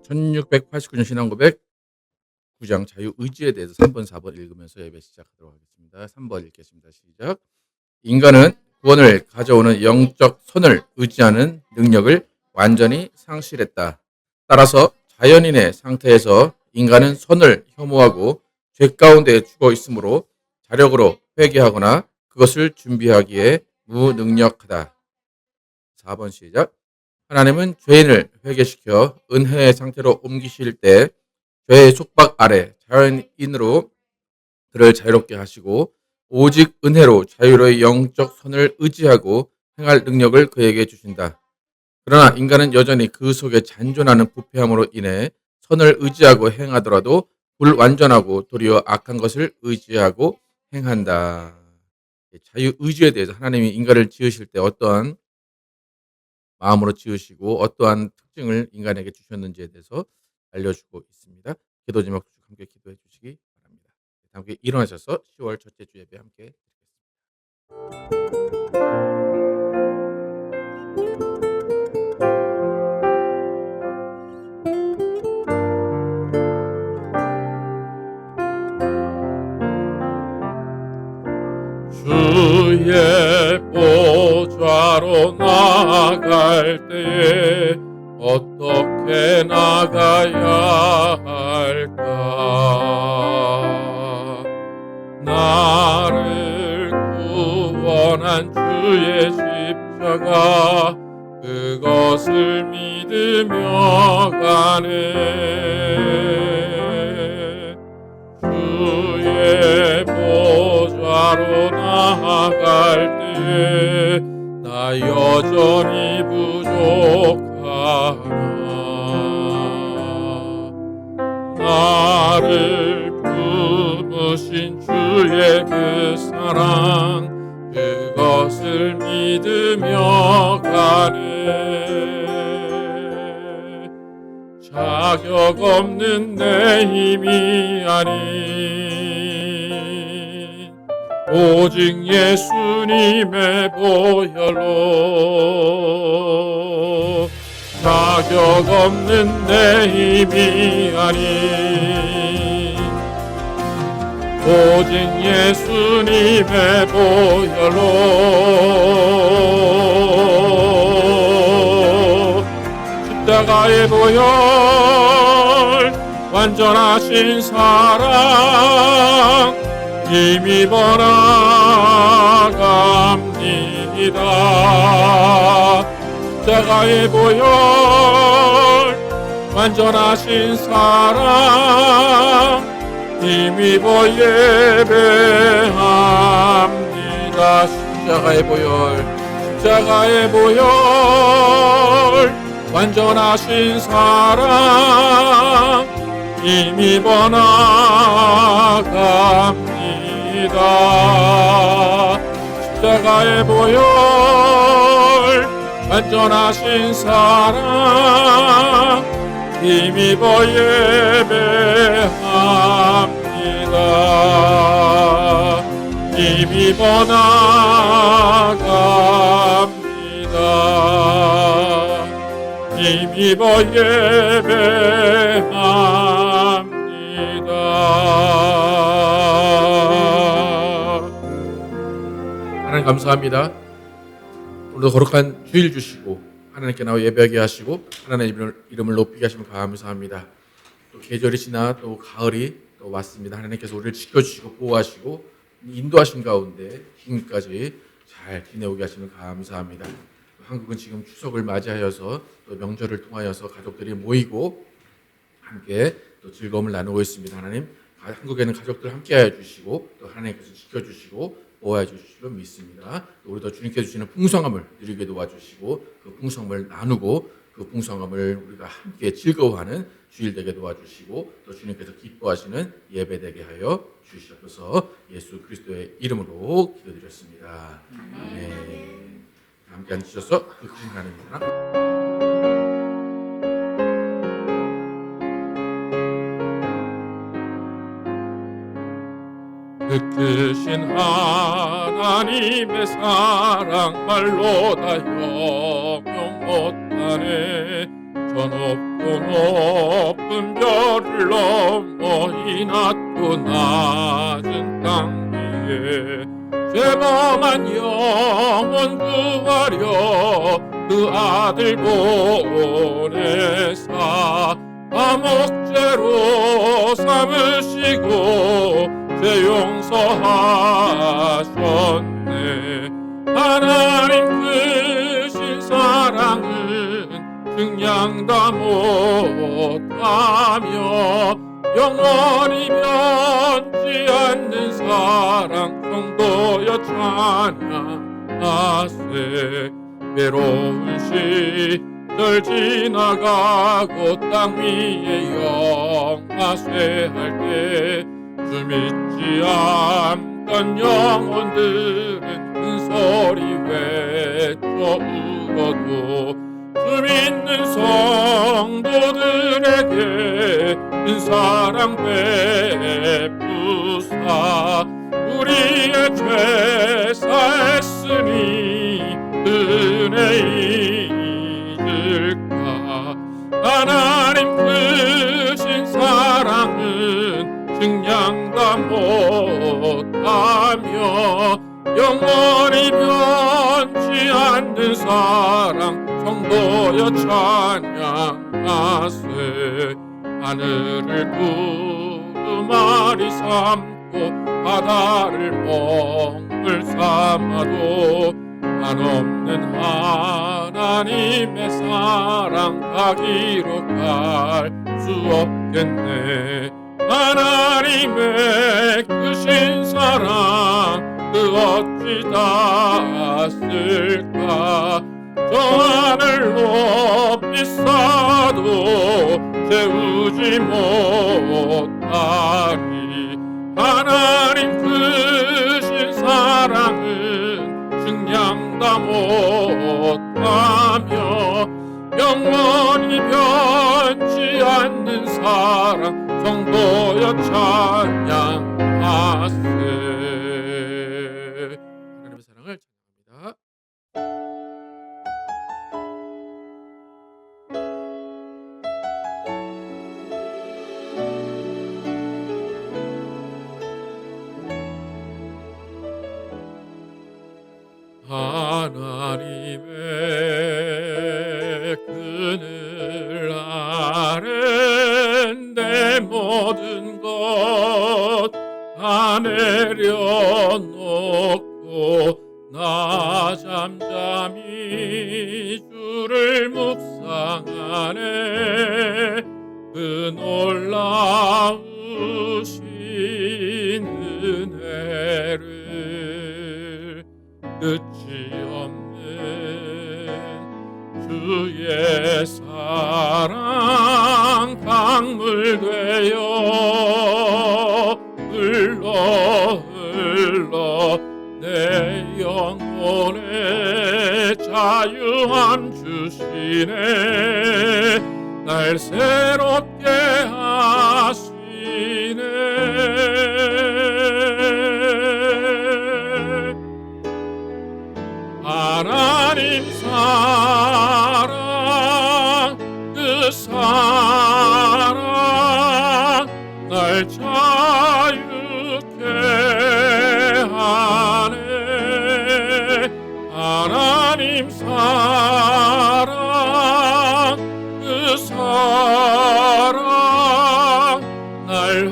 1689년 신앙고백 9장 자유의지에 대해서 3번, 4번 읽으면서 예배 시작하도록 하겠습니다. 3번 읽겠습니다. 시작. 인간은 구원을 가져오는 영적 선을 의지하는 능력을 완전히 상실했다. 따라서 자연인의 상태에서 인간은 선을 혐오하고 죄 가운데 죽어 있으므로 자력으로 회개하거나 그것을 준비하기에 무능력하다. 4번 시작. 하나님은 죄인을 회개시켜 은혜의 상태로 옮기실 때 죄의 속박 아래 자연인으로 그를 자유롭게 하시고 오직 은혜로 자유로의 영적 선을 의지하고 행할 능력을 그에게 주신다. 그러나 인간은 여전히 그 속에 잔존하는 부패함으로 인해 선을 의지하고 행하더라도 불완전하고 도리어 악한 것을 의지하고 행한다. 자유의지에 대해서 하나님이 인간을 지으실 때 어떠한 마음으로 지으시고 어떠한 특징을 인간에게 주셨는지에 대해서 알려주고 있습니다. 기도 제목 함께 기도해 주시기 바랍니다. 함께 일어나셔서 10월 첫째 주 예배 함께 주의 보좌로 나아갈 때에 어떻게 나가야 할까? 나를 구원한 주의 십자가 그것을 믿으며 가네. 주의 보좌로 나아갈 때 나 여전히 부족하나. 나를 품으신 주의 그 사랑 그것을 믿으며 가네. 자격 없는 내 힘이 아닌 오직 예수님의 보혈로 자격 없는 내 힘이 아닌 오직 예수님의 보혈로 십자가의 보혈 완전하신 사랑 힘입어 나갑니다. 십자가의 보혈 완전하신 사랑 힘입어 예배합니다. 십자가의 보혈 십자가의 보혈 완전하신 사랑 힘입어 나갑니다. 십자가의 보혈 완전하신 사랑 힘입어 예배합니다. 힘입어 나갑니다. 힘입어 예배합니다. 하나님 감사합니다. 오늘도 거룩한 주일 주시고 하나님께 나와 예배하게 하시고 하나님의 이름을 높이게 하시면 감사합니다. 또 계절이 지나 또 가을이 또 왔습니다. 하나님께서 우리를 지켜주시고 보호하시고 인도하신 가운데 지금까지 잘 지내오게 하시면 감사합니다. 한국은 지금 추석을 맞이하여서 또 명절을 통하여서 가족들이 모이고 함께 또 즐거움을 나누고 있습니다. 하나님, 한국에는 가족들 함께하여 주시고 또 하나님께서 지켜주시고 보호해 주시기로 믿습니다. 우리도 주님께서 주시는 풍성함을 누리게 도와주시고 그 풍성함을 나누고 그 풍성함을 우리가 함께 즐거워하는 주일 되게 도와주시고 또 주님께서 기뻐하시는 예배 되게 하여 주시옵소서. 예수 그리스도의 이름으로 기도드렸습니다. 아멘. 함께 앉으셔서 그 크신 하나님이나 그 크신 하나님의 사랑 말로 다 형용 못하네. 저 높고 높고 높은 별을 넘어 이 낮고 낮은 땅 위에 죄범한 영혼 구하려 그 아들 보내사 감옥죄로 삼으시고 죄 용서하셨네. 하나님 크신 사랑은 증량다 못하며 영원히 변치 않는 사랑 성도여 찬양하세. 외로운 시절 지나가고 땅 위에 영화쇠할 때 주 믿지 않던 영혼들은 큰 소리 외쳐 울어도 주 믿는 성도들에게 큰 사랑 베푸사 우리의 죄 사했으니 은혜 잊을까. 하나님 크신 사랑은 증량다 못하며 영원히 변치 않는 사랑 성도여 찬양하세. 하늘을 두루마리 삼고 바다를 멍을 삼아도 한없는 하나님의 사랑 다 기록할 수 없겠네. 하나님의 크신 사랑 그 어찌 닿았을까. 저 하늘 높이 쌓아도 채우지 못하리. 하나님 크신 사랑은 증량다 못하며 영원히 변치 않는 사랑 성도여 찬양하세. 하나님의 사랑을 찬양합니다. 하나님의 그늘 아래 내 모든 것 다 내려놓고 나 잠잠히 주를 묵상하네. 그 놀라우신 은혜를 끝이 없는 주의 사랑 강물 되어 흘러 내 영혼에 자유함 주시네. 날 새롭게 하시네. 하나님 사랑 그 사랑 날 자유케 하네. 하나님 사랑 그 사랑 날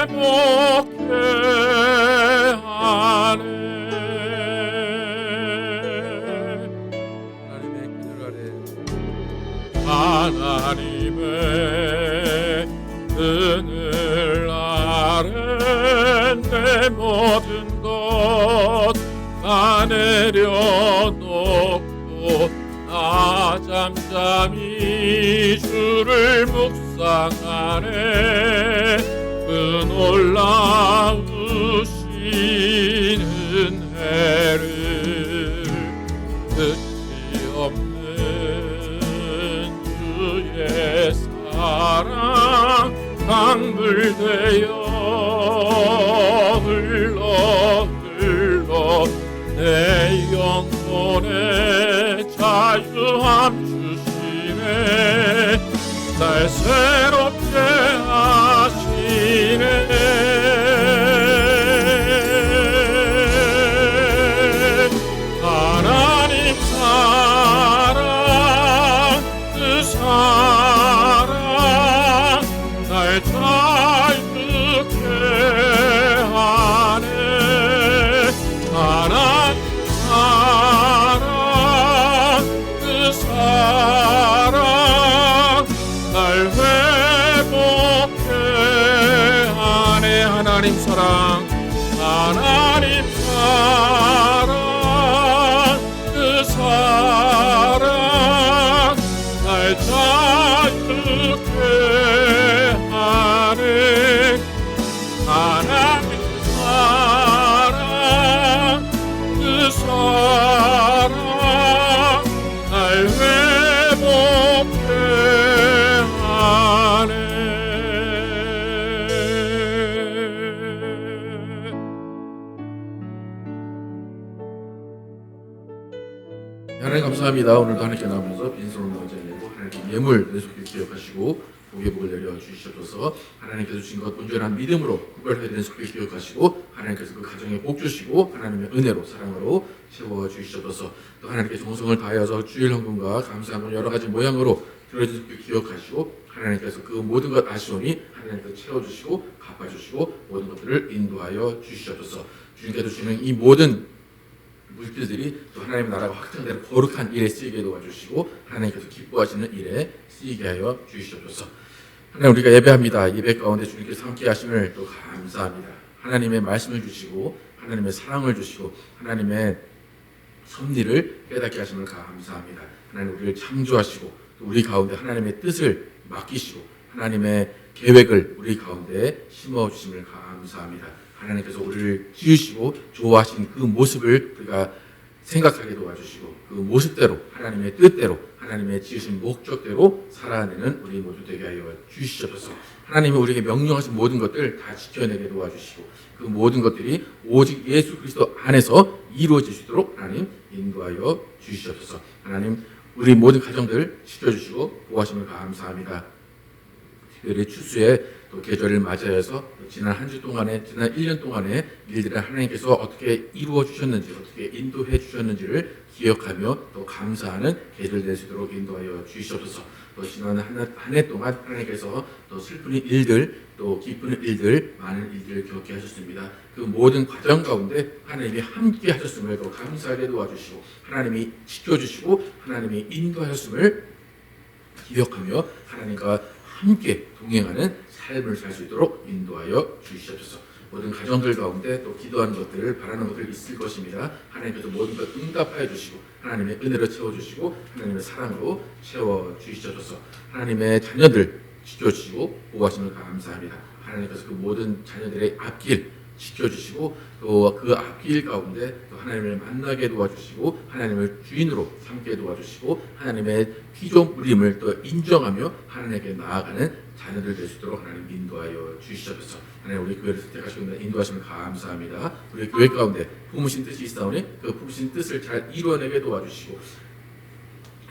회복케 하네. 하나님의 그늘 아래 내 모든 것 다 내려놓고 나 잠잠히 주를 묵상하네. 그 놀라우신 은혜를 끝이 없는 주의 사랑 강물 되어 흘러 내 영혼에 자유함 주시네. 날 새롭게 하시네. 하나님 사랑, 그 사랑 날 자유케 하네. 하나님 사랑, 그 사랑 날 회복해 하네. 하나님 사랑, 하나님 사랑, 그 사랑 날 자유케 하네. 하나님 사랑, 그 사랑 날 회복해 하네. 하나님 감사합니다. 오늘도 하나님께 나오면서 빈손으로 먼저 내고 하나님께 예물 내 속에 기억하시고 복의 복을 내려 주시옵소서. 하나님께서 주신 것 온전한 믿음으로 구별해야 되는 속에 기억하시고 하나님께서 그 가정에 복 주시고 하나님의 은혜로 사랑으로 채워 주시옵소서. 또 하나님께 정성을 다하여서 주일 헌금과 감사함을 여러 가지 모양으로 드려진 속에 기억하시고 하나님께서 그 모든 것 아시오니 하나님께서 채워주시고 갚아주시고 모든 것들을 인도하여 주시옵소서. 주님께서 주시는 이 모든 물질들이 또 하나님의 나라가 확장되는 거룩한 일에 쓰이게 도와주시고 하나님께서 기뻐하시는 일에 쓰이게 하여 주시옵소서. 하나님, 우리가 예배합니다. 예배 가운데 주님께서 함께 하심을 또 감사합니다. 하나님의 말씀을 주시고 하나님의 사랑을 주시고 하나님의 섭리를 깨닫게 하심을 감사합니다. 하나님, 우리를 창조하시고 또 우리 가운데 하나님의 뜻을 맡기시고 하나님의 계획을 우리 가운데 심어주심을 감사합니다. 하나님께서 우리를 지으시고 좋아하신 그 모습을 우리가 생각하게 도와주시고 그 모습대로 하나님의 뜻대로 하나님의 지으신 목적대로 살아내는 우리 모두 되게 하여 주시옵소서. 하나님이 우리에게 명령하신 모든 것들 다 지켜내게 도와주시고 그 모든 것들이 오직 예수 그리스도 안에서 이루어질 수 있도록 하나님 인도하여 주시옵소서. 하나님, 우리 모든 가정들 지켜주시고 보호하심을 감사합니다. 특별히 추수에 또 계절을 맞이해서 지난 한 주 동안에 지난 1년 동안의 일들을 하나님께서 어떻게 이루어 주셨는지 어떻게 인도해 주셨는지를 기억하며 또 감사하는 계절 될 수 있도록 인도하여 주시옵소서. 또 지난 한 해 동안 하나님께서 또 슬픈 일들 또 기쁜 일들 많은 일들을 겪게 하셨습니다. 그 모든 과정 가운데 하나님이 함께 하셨음을 또 감사하게 도와주시고 하나님이 지켜주시고 하나님이 인도하셨음을 기억하며 하나님과 함께 동행하는 삶을 살 수 있도록 인도하여 주시옵소서. 모든 가정들 가운데 또 기도하는 것들 바라는 것들 있을 것입니다. 하나님께서 모든 것 응답하여 주시고 하나님의 은혜로 채워주시고 하나님의 사랑으로 채워주시옵소서. 하나님의 자녀들 지켜주시고 보호하심을 감사합니다. 하나님께서 그 모든 자녀들의 앞길 지켜주시고 또 그 앞길 가운데 또 하나님을 만나게 도와주시고 하나님을 주인으로 삼게 도와주시고 하나님의 피조물임을 또 인정하며 하나님께 나아가는 자녀들 될 수 있도록 하나님 인도하여 주시옵소서. 하나님, 우리 교회를 선택하시고 있는 인도하심을 감사합니다. 우리 교회 가운데 품으신 뜻이 있사오니 그 품으신 뜻을 잘 이루어내게 도와주시고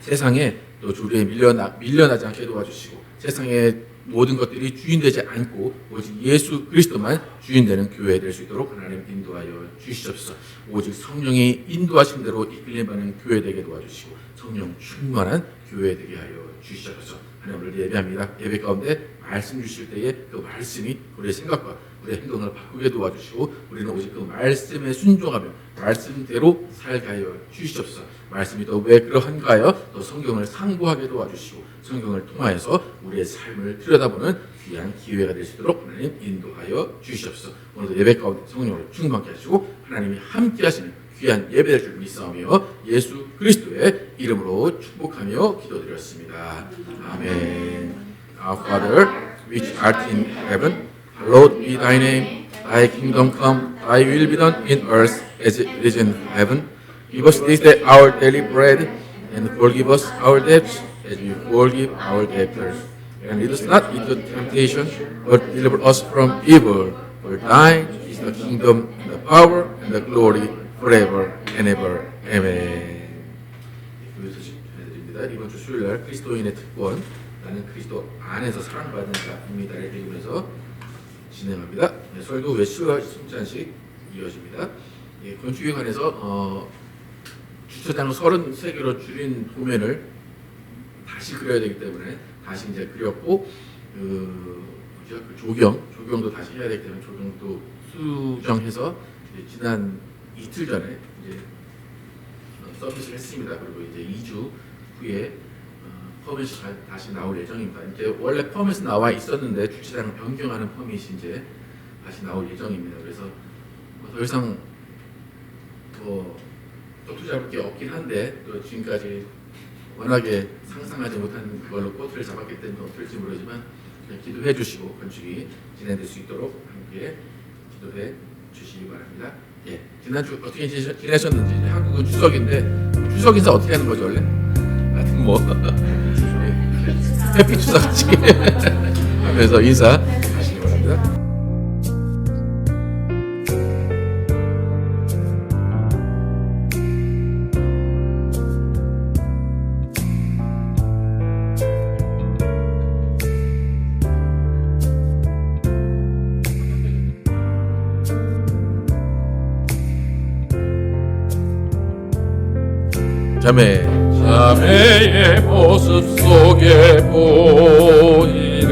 세상에 또 주리에 밀려나지 않게 도와주시고 세상에 모든 것들이 주인되지 않고 오직 예수 그리스도만 주인되는 교회 될 수 있도록 하나님 인도하여 주시옵소서. 오직 성령이 인도하신 대로 이끌림받는 교회 되게 도와주시고 성령 충만한 교회 되게 하여 주시옵소서. 하나님, 오늘 예배합니다. 예배 가운데 말씀 주실 때에 그 말씀이 우리의 생각과 우리의 행동을 바꾸게 도와주시고 우리는 오직 그 말씀에 순종하며 말씀대로 살게 하여 주시옵소서. 말씀이 또 왜 그러한가 하여 또 성경을 상고하게 도와주시고 성경을 통하여서 우리의 삶을 들여다보는 귀한 기회가 될 수 있도록 하나님 인도하여 주시옵소서. 오늘도 예배 가운데 성령으로 충만케 하시고 하나님이 함께 하시는 귀한 예배 될 줄 믿사오며 예수 그리스도의 이름으로 축복하며 기도드렸습니다. 아멘. Our Father, which art in heaven, hallowed be thy name. Thy kingdom come, thy will be done in earth as it is in heaven. Give us this day our daily bread, and forgive us our debts as we forgive our debtors. And lead us not into temptation, but deliver us from evil. For thine is the kingdom, and the power, and the glory, forever and ever. Amen. 교회 소식 전해드립니다. 이번 주 수요일 날 그리스도인의 특권 나는 그리스도 안에서 사랑받는 자입니다를 읽으면서 진행합니다. 네, 설교 외치와 순찬식 이어집니다. 예, 건축에 관해서 주차장을 33개로 줄인 도면을 다시 그려야 되기 때문에 다시 이제 그렸고 그 조경도 다시 해야 되기 때문에 조경도 수정해서 지난 이틀 전에 이제 서비스를 했습니다. 그리고 이제 2주 후에 퍼밋이 다시 나올 예정입니다. 이제 원래 퍼밋은 나와 있었는데 주차장을 변경하는 퍼밋이 이제 다시 나올 예정입니다. 그래서 더 이상 또 투자할 게 없긴 한데 또 지금까지 워낙에 상상하지 못한 그걸로 꼬투리를 잡았기 때문에 어떨지 모르지만 그냥 기도해 주시고 건축이 진행될 수 있도록 함께 기도해 주시기 바랍니다. 예, 지난주 어떻게 지내셨는지 한국은 추석인데 추석 인사 어떻게 하는 거죠 원래? 하여튼 뭐 해피 추석 하면서 인사하시기 바랍니다. 자매의 모습 속에 보이는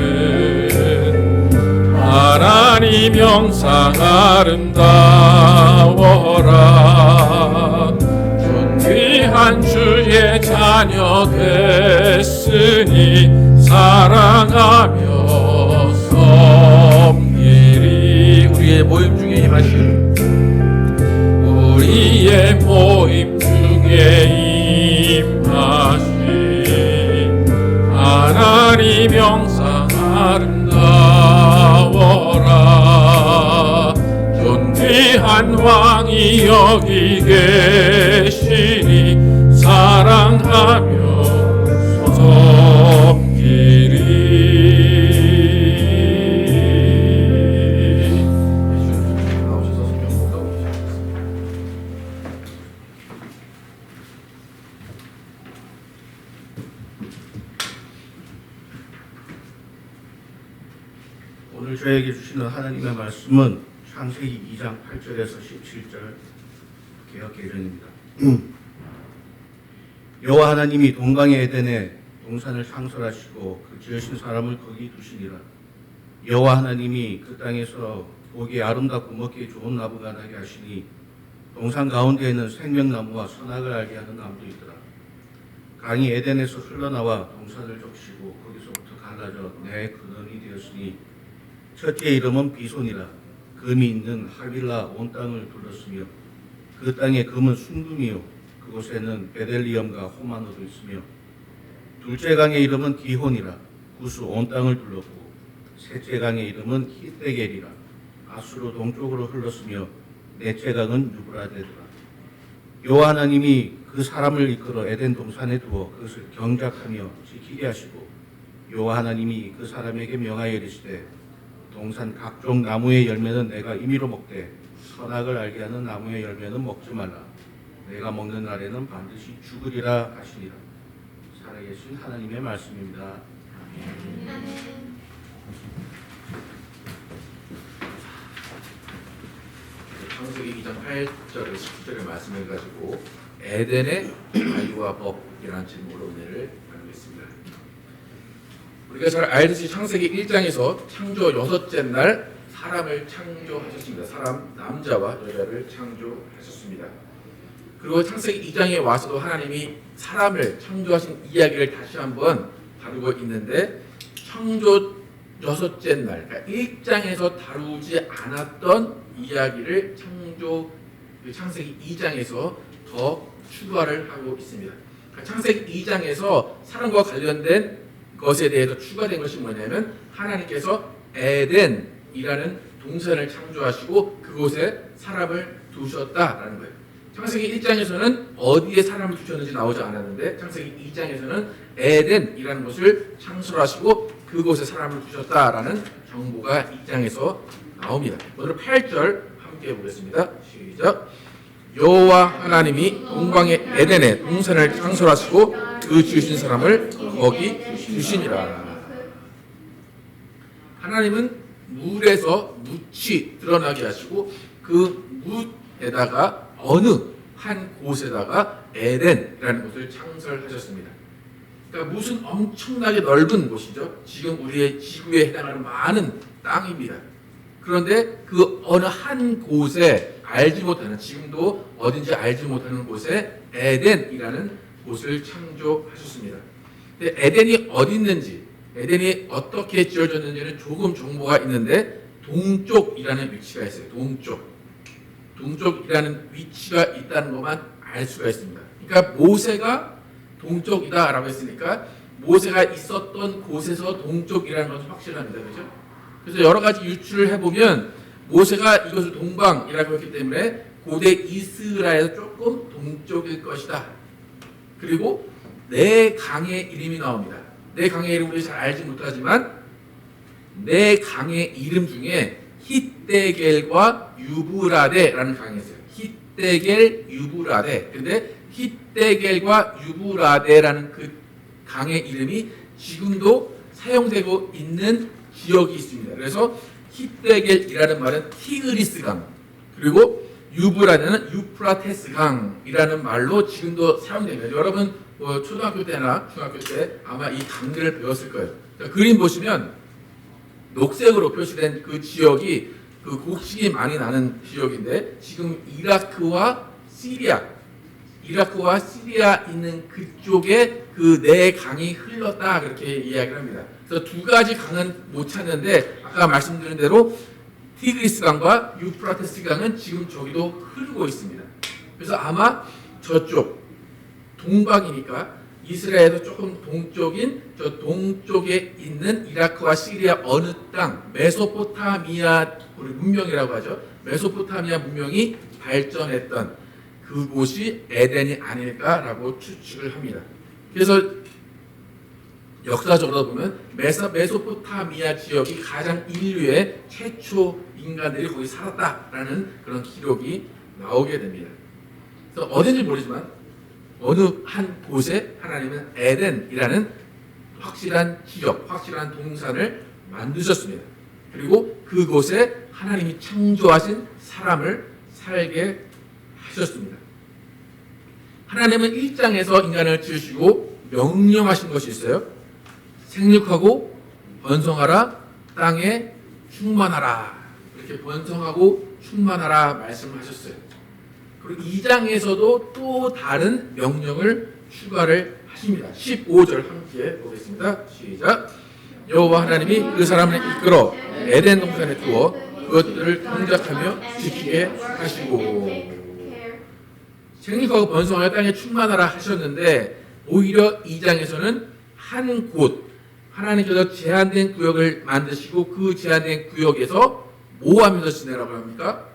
하나님 형상 아름다워라. 존귀한 주의 자녀 됐으니 사랑하며 섬기리. 우리의 모임 중에 임하신 우리의 모임 중에 임하신 하나님 형상 아름다워라. 존귀한 왕이 여기 계시니 사랑하며 섬기리. 오늘 저에게 주시는 하나님의 말씀은 창세기 2장 8절에서 17절 개역개정입니다. 여호와 하나님이 동방의 에덴에 동산을 창설하시고 그 지으신 사람을 거기 두시니라. 여호와 하나님이 그 땅에서 보기에 아름답고 먹기에 좋은 나무가 나게 하시니 동산 가운데에는 생명나무와 선악을 알게 하는 나무도 있더라. 강이 에덴에서 흘러나와 동산을 적시고 거기서부터 갈라져 내 근원이 되었으니 첫째 이름은 비손이라. 금이 있는 하빌라 온 땅을 둘렀으며 그 땅의 금은 순금이요 그곳에는 베델리엄과 호마노도 있으며 둘째 강의 이름은 기혼이라. 구스 온 땅을 둘렀고 셋째 강의 이름은 히데겔이라. 아수로 동쪽으로 흘렀으며 넷째 강은 유브라데더라. 여호와 하나님이 그 사람을 이끌어 에덴 동산에 두어 그것을 경작하며 지키게 하시고 여호와 하나님이 그 사람에게 명하여 이르시되 동산 각종 나무의 열매는 내가 임의로 먹되 선악을 알게 하는 나무의 열매는 먹지 말라. 내가 먹는 날에는 반드시 죽으리라 하시니라. 살아계신 하나님의 말씀입니다. 창세기 2장 8절에서 10절의 말씀을 가지고 에덴의 자유와 법이라는 제목으로 은혜를 나누겠습니다. 우리가 잘 알듯이 창세기 1장에서 창조 6째 날 사람을 창조하셨습니다. 사람 남자와 여자를 창조하셨습니다. 그리고 창세기 2장에 와서도 하나님이 사람을 창조하신 이야기를 다시 한번 다루고 있는데 창조 6째 날, 그러니까 1장에서 다루지 않았던 이야기를 창세기 2장에서 더 추가를 하고 있습니다. 그러니까 창세기 2장에서 사람과 관련된 것에 대해서 추가된 것이 뭐냐면 하나님께서 에덴이라는 동산을 창조하시고 그곳에 사람을 두셨다라는 거예요. 창세기 1장에서는 어디에 사람을 두셨는지 나오지 않았는데 창세기 2장에서는 에덴이라는 곳을 창설하시고 그곳에 사람을 두셨다라는 정보가 2장에서 나옵니다. 오늘 8절 함께 보겠습니다. 시작. 여호와 하나님이 동방의 에덴에 동산을 창설하시고 그 지으신 사람을 거기 두시니라. 하나님은 물에서 묻이 드러나게 하시고 그 묻에다가 어느 한 곳에다가 에덴이라는 곳을 창설하셨습니다. 그러니까 무슨 엄청나게 넓은 곳이죠. 지금 우리의 지구에 해당하는 많은 땅입니다. 그런데 그 어느 한 곳에 알지 못하는, 지금도 어딘지 알지 못하는 곳에 에덴이라는 곳을 창조하셨습니다. 근데 에덴이 어디 있는지, 에덴이 어떻게 지어졌는지는 조금 정보가 있는데 동쪽이라는 위치가 있어요. 동쪽이라는 위치가 있다는 것만 알 수가 있습니다. 그러니까 모세가 동쪽이다라고 했으니까 모세가 있었던 곳에서 동쪽이라는 것은 확실합니다. 그렇죠? 그래서 여러 가지 유추를 해보면 모세가 이것을 동방이라고 했기 때문에 고대 이스라엘에서 조금 동쪽일 것이다. 그리고 네 강의 이름이 나옵니다. 네 강의 이름 우리 잘 알지 못하지만 네 강의 이름 중에 힛데겔과 유브라데라는 강이 있어요. 힛데겔, 유브라데. 근데 힛데겔과 유브라데라는 그 강의 이름이 지금도 사용되고 있는 지역이 있습니다. 그래서 힛데겔이라는 말은 티그리스 강, 그리고 유브라데는 유프라테스 강이라는 말로 지금도 사용됩니다. 여러분 초등학교 때나 중학교 때 아마 이 강들을 배웠을 거예요. 그림 보시면 녹색으로 표시된 그 지역이 그 곡식이 많이 나는 지역인데 지금 이라크와 시리아 있는 그쪽에 그 네 강이 흘렀다 그렇게 이야기를 합니다. 그래서 두 가지 강은 못 찾는데 아까 말씀드린 대로 티그리스 강과 유프라테스 강은 지금 저기도 흐르고 있습니다. 그래서 아마 저쪽 동방이니까 이스라엘에서 조금 동쪽인 저 동쪽에 있는 이라크와 시리아 어느 땅, 메소포타미아 우리 문명이라고 하죠. 메소포타미아 문명이 발전했던 그곳이 에덴이 아닐까라고 추측을 합니다. 그래서 역사적으로 보면 메소포타미아 지역이 가장 인류의 최초 인간들이 거기 살았다라는 그런 기록이 나오게 됩니다. 그래서 어딘지 모르지만 어느 한 곳에 하나님은 에덴이라는 확실한 지역, 확실한 동산을 만드셨습니다. 그리고 그곳에 하나님이 창조하신 사람을 살게 하셨습니다. 하나님은 1장에서 인간을 지으시고 명령하신 것이 있어요. 생육하고 번성하라, 땅에 충만하라. 이렇게 번성하고 충만하라 말씀하셨어요. 그리고 2장에서도 또 다른 명령을 추가를 하십니다. 15절 함께 보겠습니다. 시작. 여호와 하나님이 그 사람을 이끌어 에덴 동산에 두어 그것들을 경작하며 지키게 하시고, 생육하고 번성하여 땅에 충만하라 하셨는데 오히려 2장에서는 한 곳, 하나님께서 제한된 구역을 만드시고 그 제한된 구역에서 뭐 하면서 지내라고 합니까?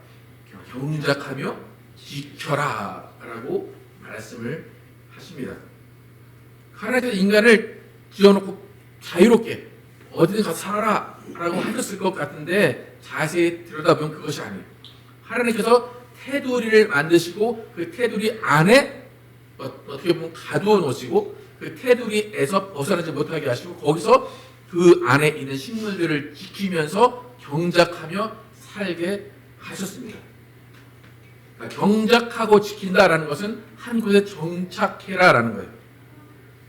경작하며 지켜라 라고 말씀을 하십니다. 하나님께서 인간을 지어놓고 자유롭게 어디든 가서 살아라 라고 하셨을 것 같은데 자세히 들여다보면 그것이 아니에요. 하나님께서 테두리를 만드시고 그 테두리 안에 어떻게 보면 가두어 놓으시고 그 테두리에서 벗어나지 못하게 하시고 거기서 그 안에 있는 식물들을 지키면서 경작하며 살게 하셨습니다. 그러니까 경작하고 지킨다라는 것은 한 곳에 정착해라라는 거예요.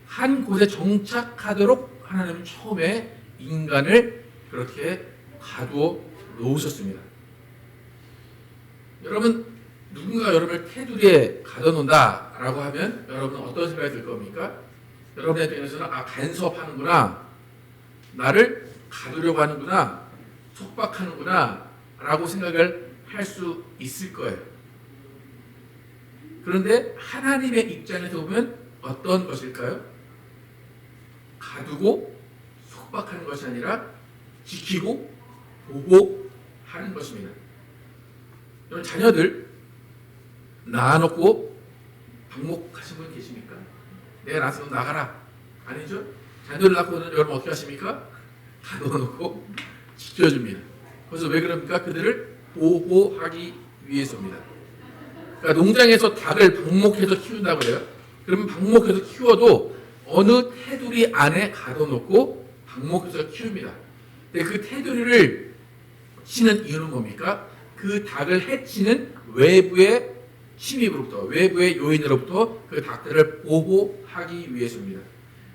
한 곳에 정착하도록 하나님은 처음에 인간을 그렇게 가두어 놓으셨습니다. 여러분, 누군가 여러분을 테두리에 가둬놓는다라고 하면 여러분은 어떤 생각이 들 겁니까? 여러분의 입장에서는 간섭하는구나, 나를 가두려고 하는구나, 속박하는구나 라고 생각을 할 수 있을 거예요. 그런데 하나님의 입장에서 보면 어떤 것일까요? 가두고 속박하는 것이 아니라 지키고 보호하는 것입니다. 여러분, 자녀들 낳아놓고 방목하신 분 계십니까? 내가 낳아서 나가라. 아니죠? 자녀를 낳고는 여러분 어떻게 하십니까? 가둬놓고 지켜줍니다. 그래서 왜 그럽니까? 그들을 보호하기 위해서입니다. 그러니까 농장에서 닭을 방목해서 키운다고 해요. 그러면 방목해서 키워도 어느 테두리 안에 가둬놓고 방목해서 키웁니다. 근데 그 테두리를 치는 이유는 뭡니까? 그 닭을 해치는 외부의 침입으로부터, 외부의 요인으로부터 그 닭들을 보호하기 위해서입니다.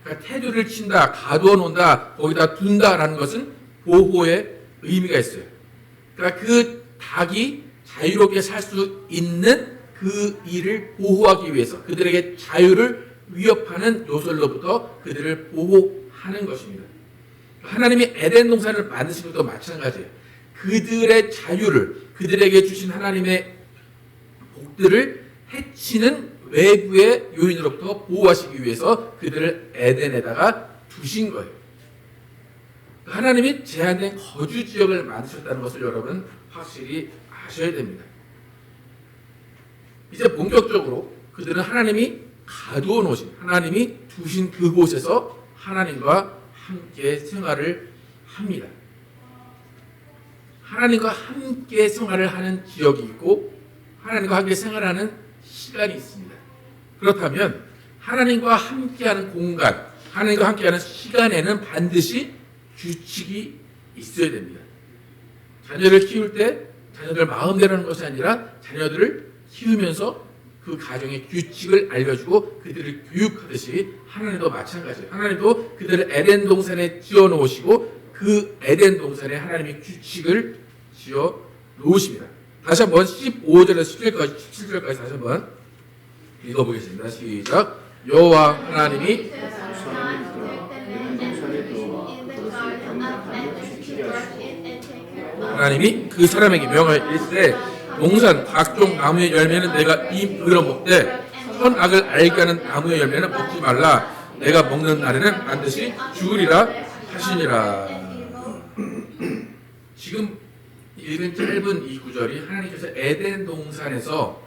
그러니까 테두리를 친다, 가두어 놓는다, 거기다 둔다라는 것은 보호의 의미가 있어요. 그러니까 그 닭이 자유롭게 살 수 있는 그 일을 보호하기 위해서 그들에게 자유를 위협하는 요소로부터 그들을 보호하는 것입니다. 하나님이 에덴 동산을 만드신 것도 마찬가지예요. 그들의 자유를, 그들에게 주신 하나님의 복들을 해치는 외부의 요인으로부터 보호하시기 위해서 그들을 에덴에다가 두신 거예요. 하나님이 제한된 거주 지역을 만드셨다는 것을 여러분 확실히 아셔야 됩니다. 이제 본격적으로 그들은 하나님이 가두어 놓으신, 하나님이 두신 그곳에서 하나님과 함께 생활을 합니다. 하나님과 함께 생활을 하는 지역이 있고 하나님과 함께 생활하는 시간이 있습니다. 그렇다면 하나님과 함께하는 공간, 하나님과 함께하는 시간에는 반드시 규칙이 있어야 됩니다. 자녀를 키울 때 자녀들 마음대로 하는 것이 아니라 자녀들을 키우면서 그 가정의 규칙을 알려주고 그들을 교육하듯이 하나님도 마찬가지예요. 하나님도 그들을 에덴 동산에 지어 놓으시고 그 에덴 동산에 하나님의 규칙을 지어 놓으십니다. 다시 한번 15절에서 17절까지 다시 한번 읽어보겠습니다. 시작. 여호와 하나님이 그 사람에게 명하여 이르시되 동산 각종 나무의 열매는 내가 임의로 먹되 선악을 알게 하는 나무의 열매는 먹지 말라. 내가 먹는 날에는 반드시 죽으리라 하시니라. 지금 읽은 짧은 이 구절이 하나님께서 에덴 동산에서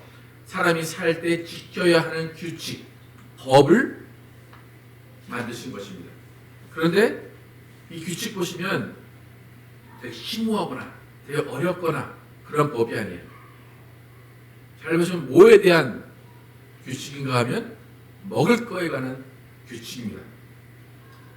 사람이 살 때 지켜야 하는 규칙, 법을 만드신 것입니다. 그런데 이 규칙 보시면 되게 심오하거나 되게 어렵거나 그런 법이 아니에요. 잘 보시면 뭐에 대한 규칙인가 하면 먹을 거에 관한 규칙입니다.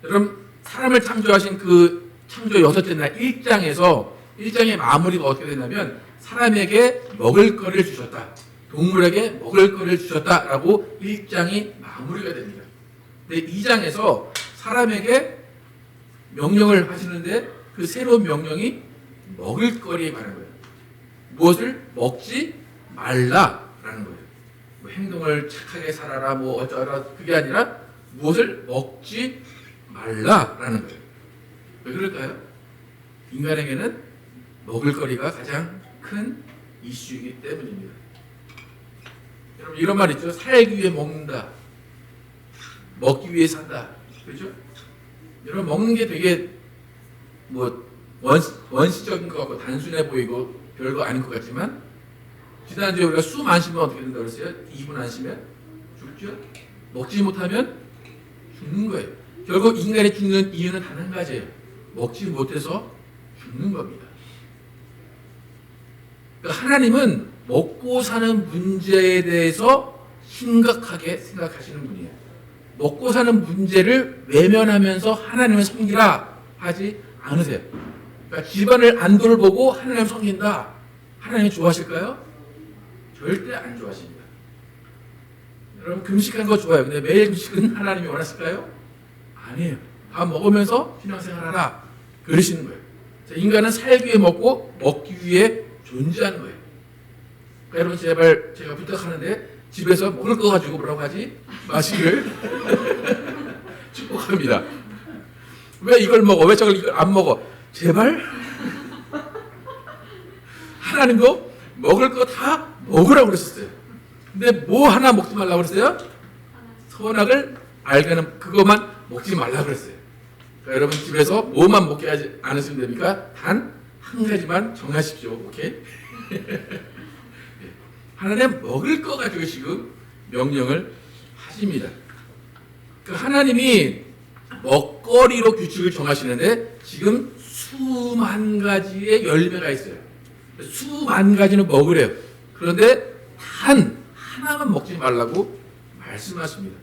여러분 사람을 창조하신 그 창조 6째 날 1장의 마무리가 어떻게 되냐면 사람에게 먹을 거를 주셨다. 동물에게 먹을 거를 주셨다라고 1장이 마무리가 됩니다. 근데 2장에서 사람에게 명령을 하시는데 그 새로운 명령이 먹을 거리에 관한 거예요. 무엇을 먹지 말라라는 거예요. 뭐 행동을 착하게 살아라 뭐 어쩌라 그게 아니라 무엇을 먹지 말라라는 거예요. 왜 그럴까요? 인간에게는 먹을 거리가 가장 큰 이슈이기 때문입니다. 여러분 이런 말 있죠. 살기 위해 먹는다. 먹기 위해 산다. 그렇죠? 여러분 먹는 게 되게 뭐 원시적인 것 같고 단순해 보이고 별거 아닌 것 같지만 지난주에 우리가 숨 안 쉬면 어떻게 된다고 그랬어요? 2분 안 쉬면 죽죠? 먹지 못하면 죽는 거예요. 결국 인간이 죽는 이유는 단 한 가지예요. 먹지 못해서 죽는 겁니다. 그러니까 하나님은 먹고 사는 문제에 대해서 심각하게 생각하시는 분이에요. 먹고 사는 문제를 외면하면서 하나님을 섬기라 하지 않으세요. 그러니까 집안을 안 돌보고 하나님을 섬긴다. 하나님이 좋아하실까요? 절대 안 좋아하십니다. 여러분 금식하는 거 좋아요. 근데 매일 금식은 하나님이 원하실까요? 아니에요. 밥 먹으면서 신앙생활하라. 그러시는 거예요. 인간은 살기 위해 먹고 먹기 위해 존재하는 거예요. 그러니까 여러분 제발 제가 부탁하는데 집에서 먹을 거 가지고 뭐라고 하지 마시기를 축복합니다. 왜 이걸 먹어? 왜 저걸 이걸 안 먹어? 제발 하나님도 먹을 거 다 먹으라고 그랬었어요. 근데 뭐 하나 먹지 말라고 그랬어요? 선악을 알게 하는 그것만 먹지 말라고 그랬어요. 그러니까 여러분 집에서 뭐만 먹게 하지 않으시면 됩니까? 단 한 가지만 정하십시오. 오케이? 하나님 먹을 거 가지고 지금 명령을 하십니다. 그 하나님이 먹거리로 규칙을 정하시는데 지금 수만 가지의 열매가 있어요. 수만 가지는 먹으래요. 그런데 단 하나만 먹지 말라고 말씀하십니다.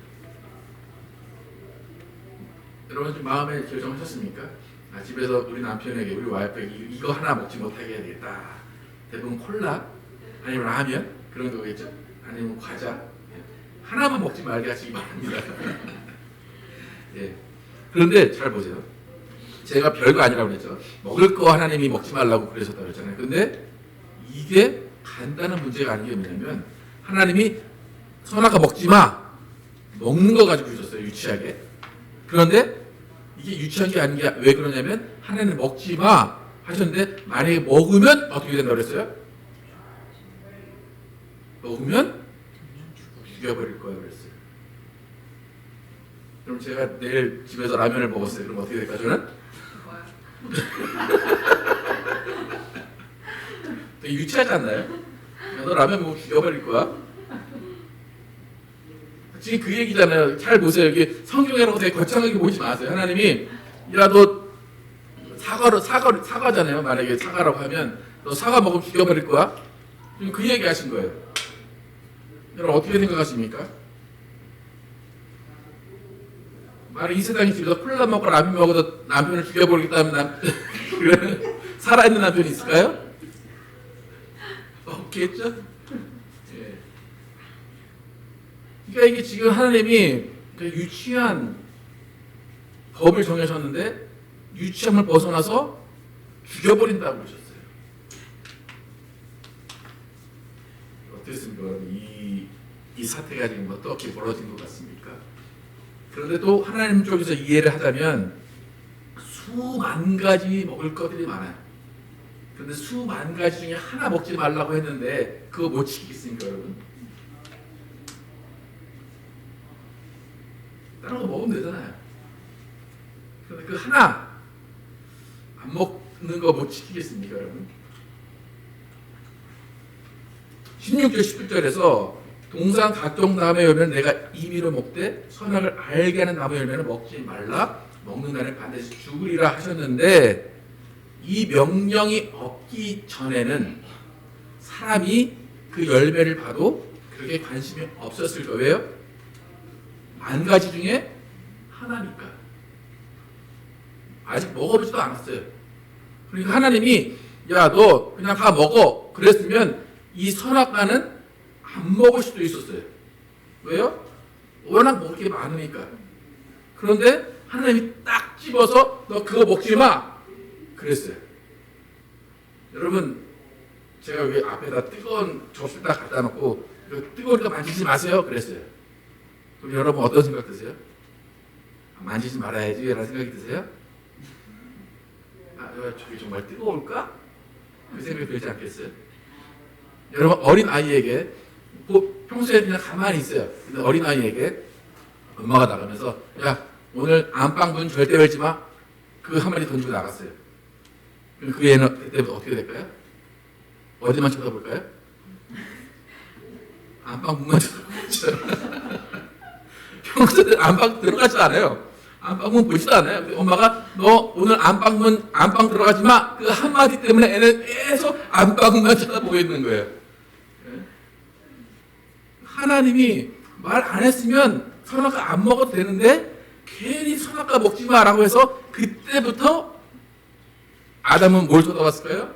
여러분 좀 마음에 결정하셨습니까? 집에서 우리 남편에게 우리 와이프에게 이거 하나 먹지 못하게 해야 되겠다. 대부분 콜라 아니면 라면 그런 거겠죠. 아니면 과자 하나만 먹지 말게 하시기 바랍니다. 예. 그런데 잘 보세요. 제가 별거 아니라고 그랬죠. 먹을 거 하나님이 먹지 말라고 그러셨다고 했잖아요. 근데 이게 간단한 문제가 아닌 게 뭐냐면 하나님이 선악과 먹지 마 먹는 거 가지고 그러셨어요. 유치하게. 그런데 이게 유치한 게 아닌 게 왜 그러냐면 하나님 먹지 마 하셨는데 만약에 먹으면 어떻게 된다고 그랬어요? 먹으면 죽여버릴 거야 그랬어요. 그럼 제가 내일 집에서 라면을 먹었어요. 그럼 어떻게 될까 저는? 되게 유치하지 않나요? 야, 너 라면 먹으면 죽여버릴 거야? 지금 그 얘기잖아요. 잘 보세요. 여기 성경이라고 되게 거창하게 보지 마세요. 하나님이 야 너 사과잖아요. 만약에 사과라고 하면 너 사과 먹으면 죽여버릴 거야? 지금 그 얘기 하신 거예요. 여러분 어떻게 생각하십니까? 만약 이 세상에 집에서 콜라 먹고 라면 먹어도 남편을 죽여버리겠다면 살아있는 남편이 있을까요? 없겠죠? 예. 그러니까 이게 지금 하나님이 유치한 법을 정하셨는데 유치함을 벗어나서 죽여버린다고 그러셨어요. 어떻습니까? 이 사태가 지금 어떻게 벌어진 것 같습니까? 그런데 또 하나님 쪽에서 이해를 하자면 수만 가지 먹을 것들이 많아요. 그런데 수만 가지 중에 하나 먹지 말라고 했는데 그거 못 지키겠습니까, 여러분? 다른 거 먹으면 되잖아요. 그런데 그 하나 안 먹는 거 못 지키겠습니까, 여러분? 16절 17절에서 동산 각종 나무의 열매는 내가 임의로 먹되 선악을 알게 하는 나무의 열매는 먹지 말라. 먹는 날에 반드시 죽으리라 하셨는데 이 명령이 없기 전에는 사람이 그 열매를 봐도 그렇게 관심이 없었을 거예요. 만 가지 중에 하나니까. 아직 먹어보지도 않았어요. 그러니까 하나님이 야 너 그냥 다 먹어 그랬으면 이 선악과는 안 먹을 수도 있었어요. 왜요? 워낙 먹을 게 많으니까. 그런데 하나님이 딱 집어서 너 그거 먹지 마 그랬어요. 여러분 제가 여기 앞에다 뜨거운 접시를 딱 갖다 놓고 뜨거우니까 만지지 마세요 그랬어요. 그럼 여러분 어떤 생각 드세요? 만지지 말아야지 라는 생각이 드세요? 아, 저게 정말 뜨거울까? 그 생각이 들지 않겠어요? 여러분 어린 아이에게 평소에 그냥 가만히 있어요. 근데 어린 아이에게 엄마가 나가면서 야 오늘 안방 문 절대 열지 마. 그 한마디 던지고 나갔어요. 그럼 그 애는 그때부터 어떻게 될까요? 어디만 쳐다볼까요? 안방 문만 쳐다보죠. 평소에 안방 들어가지도 않아요. 안방문 보지도 않아요. 근데 엄마가 너 오늘 안방 들어가지 마. 그 한마디 때문에 애는 계속 안방문만 쳐다보고 있는 거예요. 하나님이 말 안 했으면 선악과 안 먹어도 되는데 괜히 선악과 먹지 마라고 해서 그때부터 아담은 뭘 쳐다봤을까요?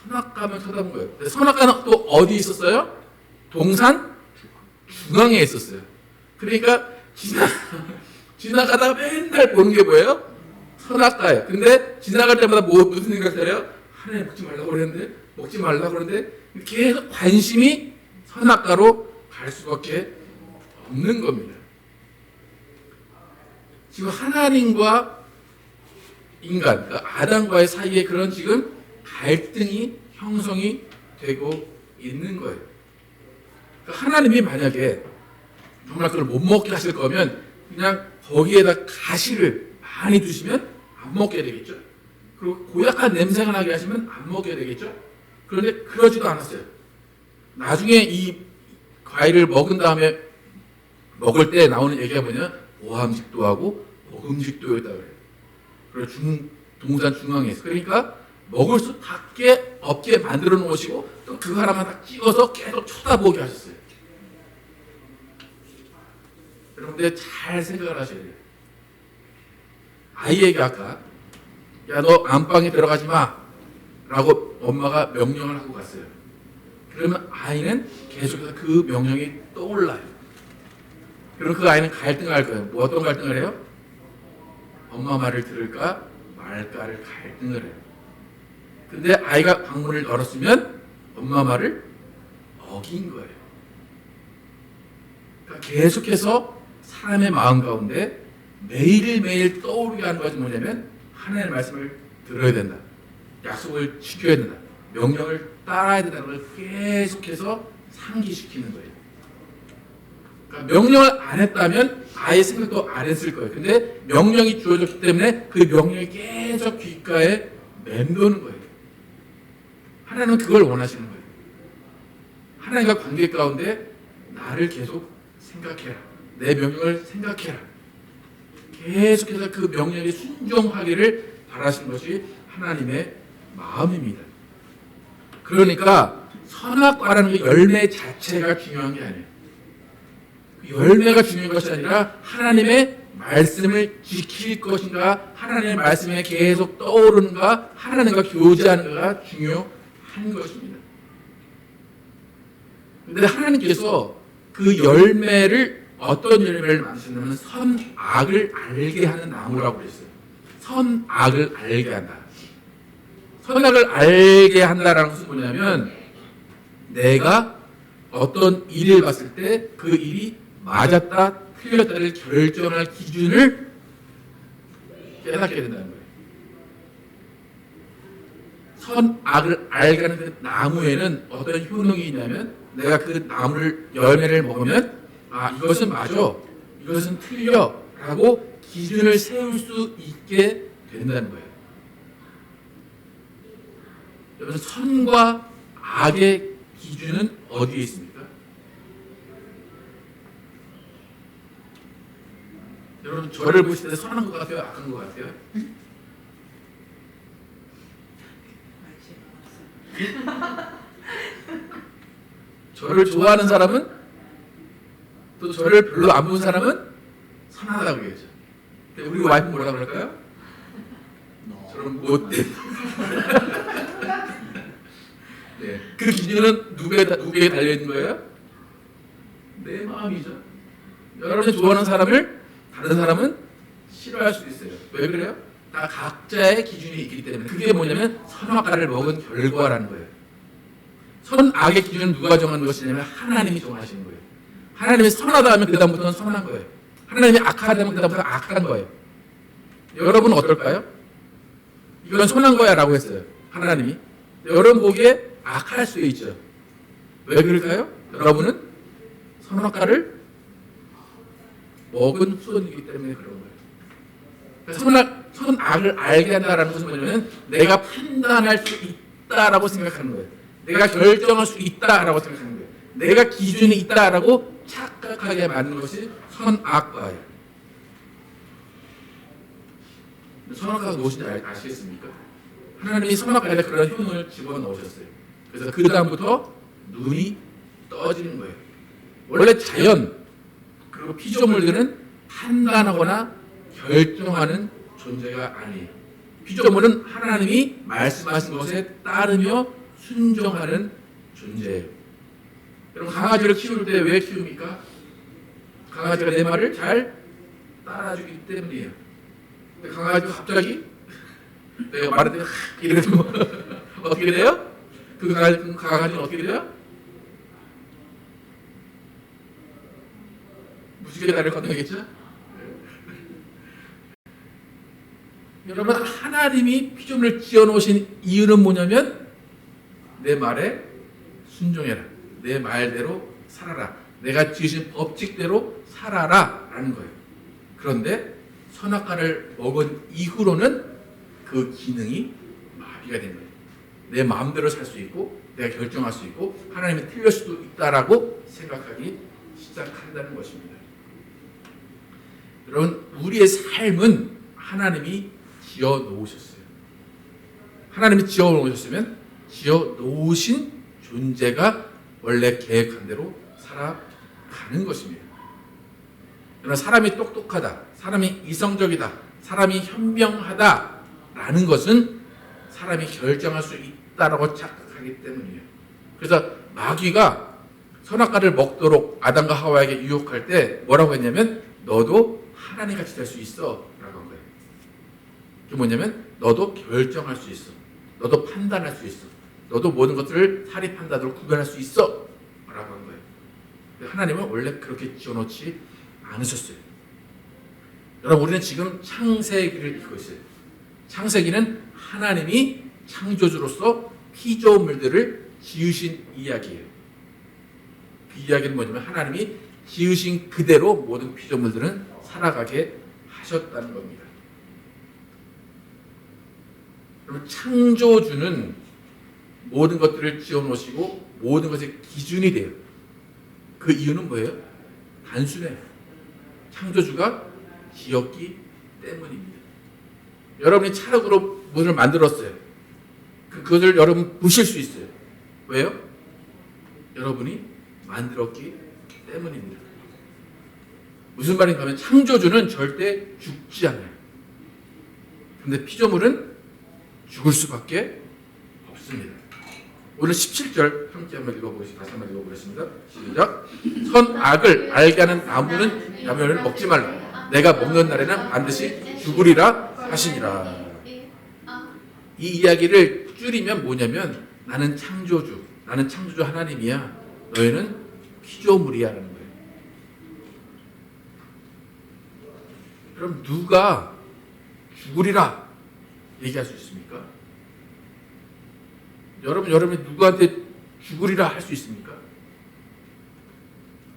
선악과만 쳐다본 거예요. 선악과는 또 어디 있었어요? 동산 중앙에 있었어요. 그러니까 지나가다가 맨날 보는 게 뭐예요? 선악과예요. 근데 지나갈 때마다 무슨 생각 들어요? 하나님 먹지 말라고 그랬는데 먹지 말라고 그러는데 계속 관심이 선악과로 갈 수밖에 없는 겁니다. 지금 하나님과 인간, 그러니까 아담과의 사이에 그런 지금 갈등이 형성이 되고 있는 거예요. 그러니까 하나님이 만약에 정말 그걸 못 먹게 하실 거면 그냥 거기에다 가시를 많이 두시면 안 먹게 되겠죠. 그리고 고약한 냄새가 나게 하시면 안 먹게 되겠죠. 그런데 그러지도 않았어요. 나중에 이 과일을 먹은 다음에 먹을 때 나오는 얘기가 뭐냐? 모함직도 하고 먹음직도였다 그래요. 그리고 동산 중앙에 있어. 그러니까 먹을 수밖에 없게 만들어 놓으시고 또 그 하나만 딱 찍어서 계속 쳐다보게 하셨어요. 여러분들 잘 생각을 하셔야 돼요. 아이에게 아까 야, 너 안방에 들어가지 마 라고 엄마가 명령을 하고 갔어요. 그러면 아이는 계속해서 그 명령이 떠올라요. 그럼 그 아이는 갈등을 할 거예요. 뭐 어떤 갈등을 해요? 엄마 말을 들을까 말까를 갈등을 해요. 근데 아이가 방문을 열었으면 엄마 말을 어긴 거예요. 그러니까 계속해서 사람의 마음 가운데 매일매일 떠오르게 하는 것이 뭐냐면 하나님의 말씀을 들어야 된다. 약속을 지켜야 된다. 명령을 따라야 된다는 걸 계속해서 상기시키는 거예요. 그러니까 명령을 안 했다면 아예 생각도 안 했을 거예요. 근데 명령이 주어졌기 때문에 그 명령이 계속 귓가에 맴도는 거예요. 하나님은 그걸 원하시는 거예요. 하나님과 관계 가운데 나를 계속 생각해라. 내 명령을 생각해라. 계속해서 그 명령에 순종하기를 바라시는 것이 하나님의 마음입니다. 그러니까 선악과라는 그 열매 자체가 중요한 게 아니에요. 그 열매가 중요한 것이 아니라 하나님의 말씀을 지킬 것인가, 하나님의 말씀에 계속 떠오르는가, 하나님과 교제하는가가 중요한 것입니다. 그런데 하나님께서 그 열매를 어떤 열매를 만드셨냐면 선악을 알게 하는 나무라고 그랬어요. 선악을 알게 한다. 선악을 알게 한다라는 것은 뭐냐면 내가 어떤 일을 봤을 때 그 일이 맞았다 틀렸다를 결정할 기준을 깨닫게 된다는 거예요. 선악을 알게 하는 그 나무에는 어떤 효능이 있냐면 내가 그 나무를 열매를 먹으면 아 이것은 맞아 이것은 틀려 라고 기준을 세울 수 있게 된다는 거예요. 여러분 선과 악의 기준은 어디에 있습니까? 여러분 저를 보실 때 선한 것 같아요? 악한 것 같아요? 저를 좋아하는 사람은 또 저를 별로 안 본 사람은 선하다고 얘기하죠. 근데 우리 와이프 뭐라 그럴까요? 저런 못된. 네, 그 기준은 누구에게 달려 있는 거예요? 내 마음이죠. 여러분이 좋아하는 사람을 다른 사람은 싫어할 수 있어요. 왜 그래요? 다 각자의 기준이 있기 때문에. 그게 뭐냐면 선악과를 먹은 결과라는 거예요. 선악의 기준은 누가 정하는 것이냐면 하나님이 정하시는 거예요. 하나님이 선하다 하면 그 다음부터는 선한 거예요. 하나님이 악하다 하면 그 다음부터 악한 거예요. 여러분은 어떨까요? 이건 선한 거야 라고 했어요. 하나님이. 여러분 보기에 악할 수 있죠. 왜 그럴까요? 여러분은 선악과를 먹은 후손이기 때문에 그런 거예요. 그러니까 선악을 알게 한다는 것은 뭐냐면 내가 판단할 수 있다라고 생각하는 거예요. 내가 결정할 수 있다라고 생각하는 거예요. 내가 기준이 있다라고 착각하게 만드는 것이 선악과예요. 선악과가 무엇인지 아시겠습니까? 하나님이 선악과에다 그런 효능을 집어넣으셨어요. 그래서 그 다음부터 눈이 떠지는 거예요. 원래 자연 그리고 피조물들은 판단하거나 결정하는 존재가 아니에요. 피조물은 하나님이 말씀하신 것에 따르며 순종하는 존재예요. 여러분 강아지를 키울 때 왜 키웁니까? 강아지가 내 말을 잘 따라주기 때문이에요. 근데 강아지가 갑자기 내가 말할 때 이러면 어떻게 돼요? 그 강아지는 어떻게 돼요? 무지개 다리를 건너겠죠? 여러분 하나님이 피조물을 지어놓으신 이유는 뭐냐면 내 말에 순종해라. 내 말대로 살아라. 내가 지으신 법칙대로 살아라 라는 거예요. 그런데 선악과를 먹은 이후로는 그 기능이 마비가 된 거예요. 내 마음대로 살 수 있고 내가 결정할 수 있고 하나님이 틀릴 수도 있다라고 생각하기 시작한다는 것입니다. 여러분 우리의 삶은 하나님이 지어 놓으셨어요. 하나님이 지어 놓으셨으면 지어 놓으신 존재가 원래 계획한 대로 살아가는 것입니다. 그러나 사람이 똑똑하다, 사람이 이성적이다, 사람이 현명하다 라는 것은 사람이 결정할 수 있다라고 착각하기 때문이에요. 그래서 마귀가 선악과를 먹도록 아담과 하와에게 유혹할 때 뭐라고 했냐면 너도 하나님 같이 될 수 있어 라고 한 거예요. 그게 뭐냐면 너도 결정할 수 있어. 너도 판단할 수 있어. 너도 모든 것들을 사리 판단으로 구별할 수 있어 라고 한 거예요. 하나님은 원래 그렇게 지어놓지 않으셨어요. 여러분 우리는 지금 창세기를 읽고 있어요. 창세기는 하나님이 창조주로서 피조물들을 지으신 이야기예요. 그 이야기는 뭐냐면 하나님이 지으신 그대로 모든 피조물들은 살아가게 하셨다는 겁니다. 그러면 창조주는 모든 것들을 지어놓으시고 모든 것의 기준이 돼요. 그 이유는 뭐예요? 단순해요. 창조주가 지었기 때문입니다. 여러분이 찰흙으로 문을 만들었어요. 그것을 여러분 부실 수 있어요. 왜요? 여러분이 만들었기 때문입니다. 무슨 말인가 하면 창조주는 절대 죽지 않아요. 그런데 피조물은 죽을 수밖에 없습니다. 오늘 17절 함께 한번 읽어보겠습니다. 다시 한번 읽어보겠습니다. 시작. 선악을 알게 하는 나무는 나무를 먹지 말라. 내가 먹는 날에는 반드시 죽으리라 하시니라. 이 이야기를 줄이면 뭐냐면 나는 창조주 하나님이야. 너희는 피조물이야 라는 거예요. 그럼 누가 죽으리라 얘기할 수 있습니까? 여러분이 누구한테 죽으리라 할 수 있습니까?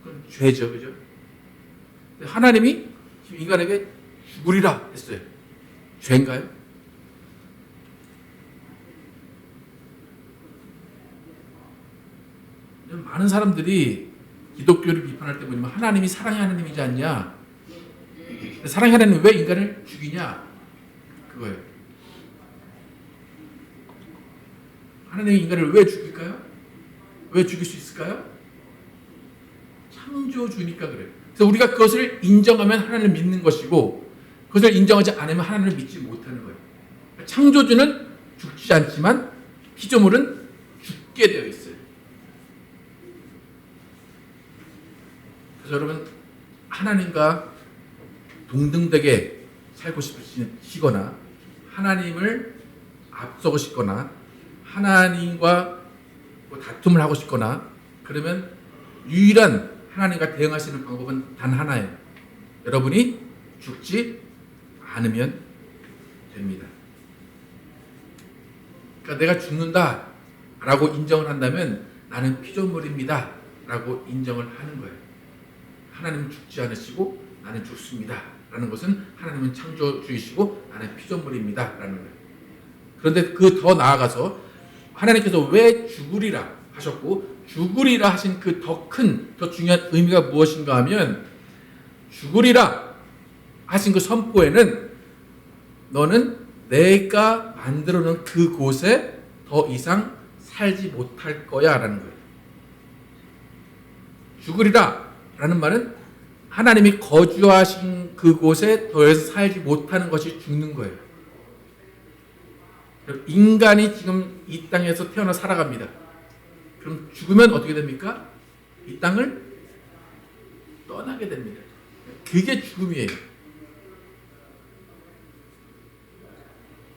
그건 죄죠, 그죠? 하나님이 인간에게 죽으리라 했어요. 죄인가요? 많은 사람들이 기독교를 비판할 때 보면 하나님이 사랑의 하나님이지 않냐? 사랑의 하나님은 왜 인간을 죽이냐? 그거예요. 하나님이 인간을 왜 죽일까요? 왜 죽일 수 있을까요? 창조주니까 그래요. 그래서 우리가 그것을 인정하면 하나님을 믿는 것이고 그것을 인정하지 않으면 하나님을 믿지 못하는 거예요. 창조주는 죽지 않지만 피조물은 죽게 되어 있어요. 그래서 여러분 하나님과 동등되게 살고 싶으시거나 하나님을 앞서고 싶거나 하나님과 다툼을 하고 싶거나 그러면 유일한 하나님과 대응하시는 방법은 단 하나예요. 여러분이 죽지 않으면 됩니다. 그러니까 내가 죽는다 라고 인정을 한다면 나는 피조물입니다 라고 인정을 하는 거예요. 하나님은 죽지 않으시고 나는 죽습니다 라는 것은 하나님은 창조주이시고 나는 피조물입니다 라는 거예요. 그런데 그 더 나아가서 하나님께서 왜 죽으리라 하셨고 죽으리라 하신 그 더 큰, 더 중요한 의미가 무엇인가 하면 죽으리라 하신 그 선포에는 너는 내가 만들어 놓은 그곳에 더 이상 살지 못할 거야 라는 거예요. 죽으리라 라는 말은 하나님이 거주하신 그곳에 더 이상 살지 못하는 것이 죽는 거예요. 인간이 지금 이 땅에서 태어나 살아갑니다. 그럼 죽으면 어떻게 됩니까? 이 땅을 떠나게 됩니다. 그게 죽음이에요.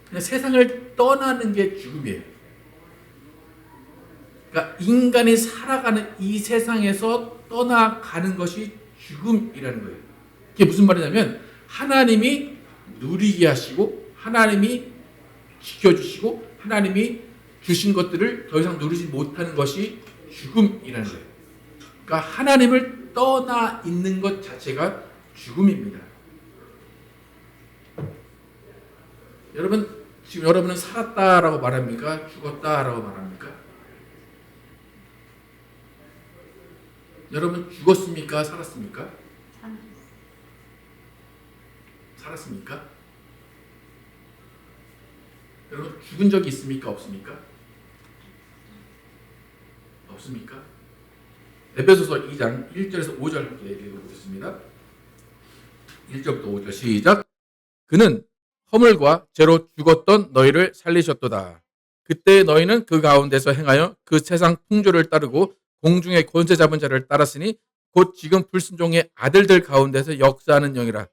그냥 세상을 떠나는 게 죽음이에요. 그러니까 인간이 살아가는 이 세상에서 떠나가는 것이 죽음이라는 거예요. 그게 무슨 말이냐면 하나님이 누리게 하시고 하나님이 지켜주시고 하나님이 주신 것들을 더 이상 누리지 못하는 것이 죽음이라는 거예요. 그러니까 하나님을 떠나 있는 것 자체가 죽음입니다. 여러분 지금 여러분은 살았다라고 말합니까? 죽었다라고 말합니까? 여러분 죽었습니까? 살았습니까? 살았습니까? 여러분 죽은 적이 있습니까? 없습니까? 없습니까? 에베소서 2장 1절에서 5절 함께 읽어보겠습니다. 1절부터 5절 시작. 그는 허물과 죄로 죽었던 너희를 살리셨도다. 그때 너희는 그 가운데서 행하여 그 세상 풍조를 따르고 공중의 권세 잡은 자를 따랐으니 곧 지금 불순종의 아들들 가운데서 역사하는 영이라.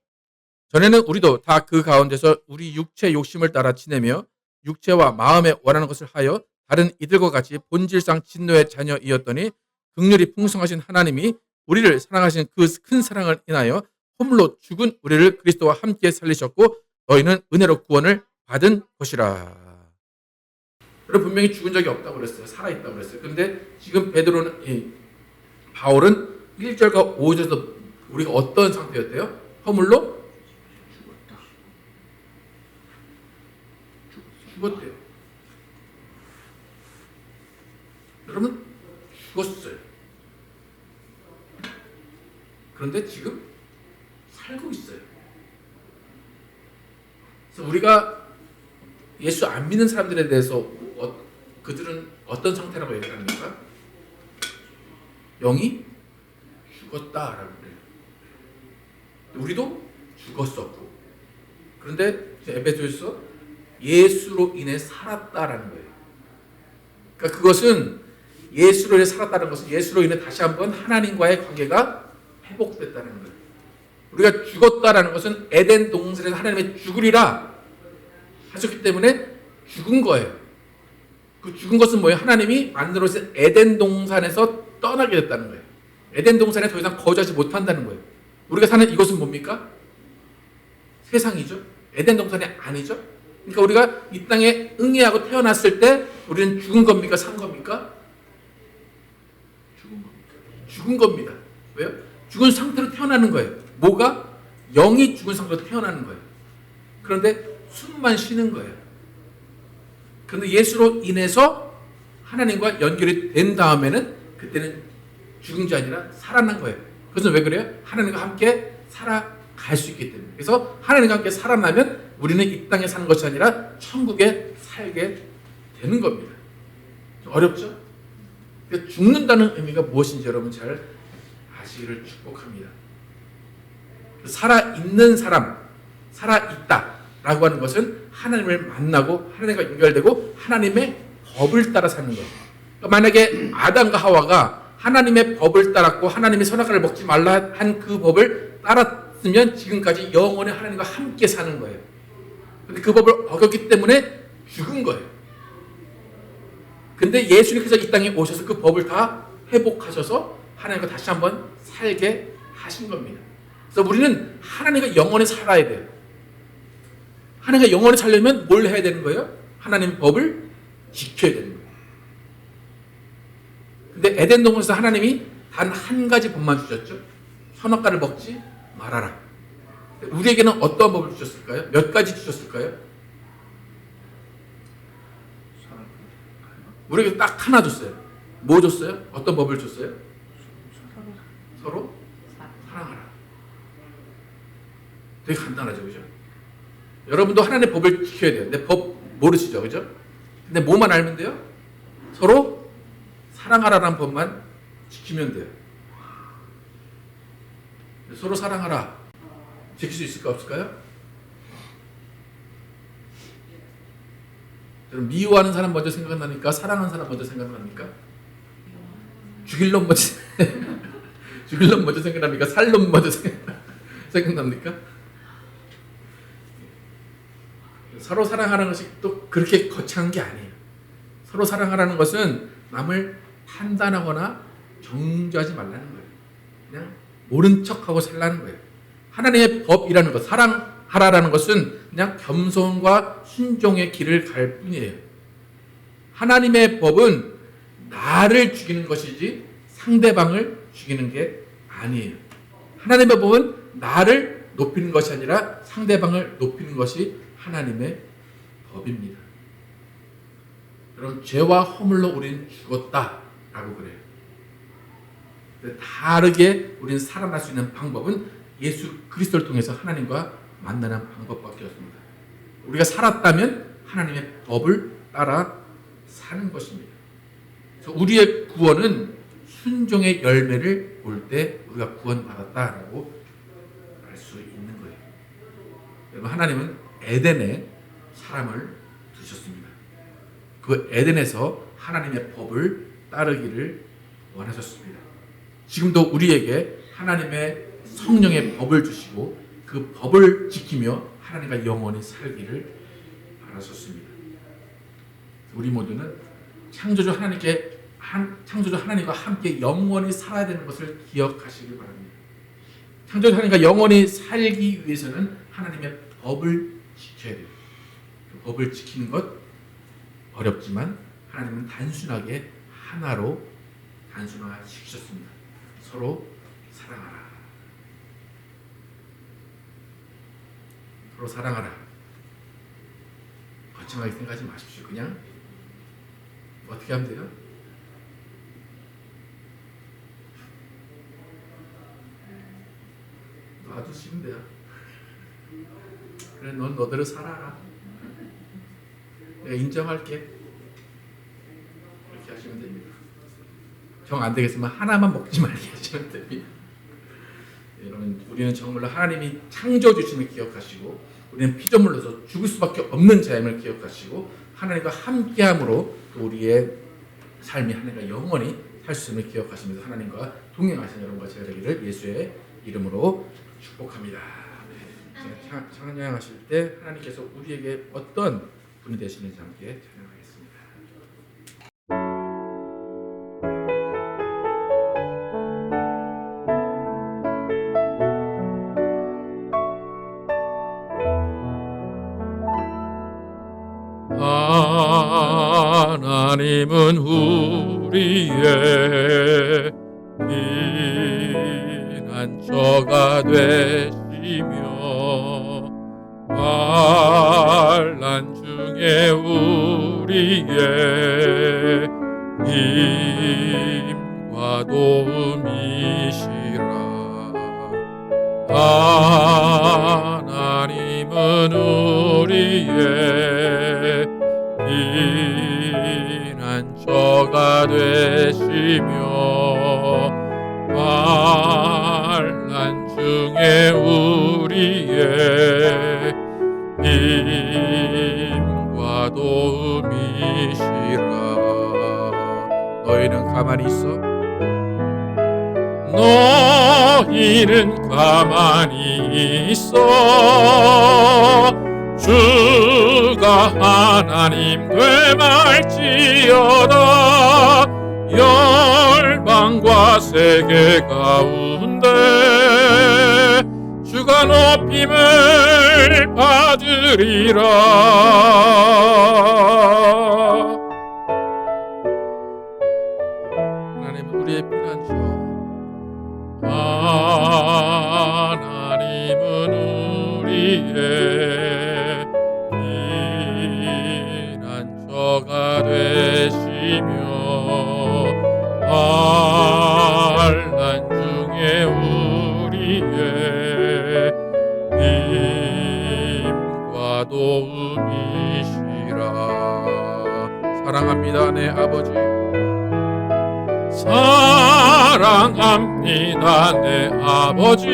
전에는 우리도 다 그 가운데서 우리 육체 욕심을 따라 지내며 육체와 마음에 원하는 것을 하여 다른 이들과 같이 본질상 진노의 자녀이었더니 긍휼이 풍성하신 하나님이 우리를 사랑하신 그 큰 사랑을 인하여 허물로 죽은 우리를 그리스도와 함께 살리셨고 너희는 은혜로 구원을 받은 것이라. 그럼 분명히 죽은 적이 없다고 그랬어요. 살아있다고 그랬어요. 근데 지금 바울은 1절과 5절에서 우리가 어떤 상태였대요? 허물로 죽었대요. 여러분 죽었어요. 그런데 지금 살고 있어요. 그래서 우리가 예수 안 믿는 사람들에 대해서 그들은 어떤 상태라고 얘기합니까? 영이 죽었다라고 그래요. 우리도 죽었었고, 그런데 에베소에서 예수로 인해 살았다라는 거예요. 그러니까 그것은 예수로 인해 살았다는 것은 예수로 인해 다시 한번 하나님과의 관계가 회복됐다는 거예요. 우리가 죽었다라는 것은 에덴 동산에서 하나님의 죽으리라 하셨기 때문에 죽은 거예요. 그 죽은 것은 뭐예요? 하나님이 만들어진 에덴 동산에서 떠나게 됐다는 거예요. 에덴 동산에 더 이상 거주하지 못한다는 거예요. 우리가 사는 이곳은 뭡니까? 세상이죠. 에덴 동산이 아니죠. 그러니까 우리가 이 땅에 응애하고 태어났을 때 우리는 죽은 겁니까? 산 겁니까? 죽은 겁니다. 죽은 겁니다. 왜요? 죽은 상태로 태어나는 거예요. 뭐가? 영이 죽은 상태로 태어나는 거예요. 그런데 숨만 쉬는 거예요. 그런데 예수로 인해서 하나님과 연결이 된 다음에는 그때는 죽은 게 아니라 살아난 거예요. 그것은 왜 그래요? 하나님과 함께 살아갈 수 있기 때문에. 그래서 하나님과 함께 살아나면 우리는 이 땅에 사는 것이 아니라 천국에 살게 되는 겁니다. 좀 어렵죠? 그러니까 죽는다는 의미가 무엇인지 여러분 잘 아시기를 축복합니다. 살아있는 사람, 살아있다라고 하는 것은 하나님을 만나고 하나님과 연결되고 하나님의 법을 따라 사는 거예요. 그러니까 만약에 아담과 하와가 하나님의 법을 따랐고 하나님이 선악과를 먹지 말라 한 그 법을 따랐으면 지금까지 영원히 하나님과 함께 사는 거예요. 근데 그 법을 어겼기 때문에 죽은 거예요. 근데 예수님께서 이 땅에 오셔서 그 법을 다 회복하셔서 하나님과 다시 한번 살게 하신 겁니다. 그래서 우리는 하나님과 영원히 살아야 돼요. 하나님과 영원히 살려면 뭘 해야 되는 거예요? 하나님의 법을 지켜야 되는 거예요. 근데 에덴 동산에서 하나님이 단 한 가지 법만 주셨죠. 선악과를 먹지 말아라. 우리에게는 어떤 법을 주셨을까요? 몇 가지 주셨을까요? 우리에게 딱 하나 줬어요. 뭐 줬어요? 어떤 법을 줬어요? 서로 사랑하라. 되게 간단하죠, 그죠? 여러분도 하나님의 법을 지켜야 돼요. 근데 법 모르시죠, 그죠? 근데 뭐만 알면 돼요? 서로 사랑하라라는 법만 지키면 돼요. 서로 사랑하라. 지킬 수 있을까 없을까요? 여러분 미워하는 사람 먼저 생각납니까? 사랑하는 사람 먼저 생각납니까? 죽일 놈 먼저 죽일 놈 먼저 생각납니까? 살 놈 먼저 생각납니까? 서로 사랑하는 것이 또 그렇게 거창한 게 아니에요. 서로 사랑하라는 것은 남을 판단하거나 정죄하지 말라는 거예요. 그냥 모른 척하고 살라는 거예요. 하나님의 법이라는 것, 사랑하라라는 것은 그냥 겸손과 순종의 길을 갈 뿐이에요. 하나님의 법은 나를 죽이는 것이지 상대방을 죽이는 게 아니에요. 하나님의 법은 나를 높이는 것이 아니라 상대방을 높이는 것이 하나님의 법입니다. 여러분 죄와 허물로 우리는 죽었다라고 그래요. 다르게 우리는 살아날 수 있는 방법은 예수 그리스도를 통해서 하나님과 만나는 방법밖에 없습니다. 우리가 살았다면 하나님의 법을 따라 사는 것입니다. 그래서 우리의 구원은 순종의 열매를 볼 때 우리가 구원받았다라고 알 수 있는 거예요. 여러분 하나님은 에덴에 사람을 두셨습니다. 그 에덴에서 하나님의 법을 따르기를 원하셨습니다. 지금도 우리에게 하나님의 성령의 법을 주시고 그 법을 지키며 하나님과 영원히 살기를 바라셨습니다. 우리 모두는 창조주 하나님과 함께 영원히 살아야 되는 것을 기억하시길 바랍니다. 창조주 하나님과 영원히 살기 위해서는 하나님의 법을 지켜야 돼요. 그 법을 지키는 것 어렵지만 하나님은 단순하게 하나로 단순화시키셨습니다. 서로 사랑하라. 서로 사랑하라. 거창하게 생각하지 마십시오. 그냥 어떻게 하면 돼요? 놔두시면 돼요. 그래, 넌 너대로 살아라. 내가 인정할게. 이렇게 하시면 됩니다. 정 안 되겠으면 하나만 먹지 말게 하시면 됩니다. 여러분, 우리는 정말로 하나님이 창조주심을 기억하시고 우리는 피조물로서 죽을 수밖에 없는 자임을 기억하시고 하나님과 함께함으로 또 우리의 삶이 하나님과 영원히 살 수 있음을 기억하시면서 하나님과 동행하시는 여러분과 제가 되기를 예수의 이름으로 축복합니다. 찬양하실 때 하나님께서 우리에게 어떤 분이 되시는지 함께 찬양하겠습니다. 하나님은 우리의 피난처가 되시며 환난 중에 우리의 힘과 도움이시라. 하나님은 우리의 피난처가 되시며 환난 중에 우리의 힘과 도움이시라. 너희는 가만히 있어. 너희는 가만히 있어. 주가 하나님 되말지어다. 열방과 세계 가운데 주가 높임을 받으리라. 하나님 우리의 피난처. 하나님은 우리의 피난처가 되시며 환난 중에 우리의 힘과 도움이시라. 사랑합니다, 내 아버지. 사랑합니다, 내 아버지.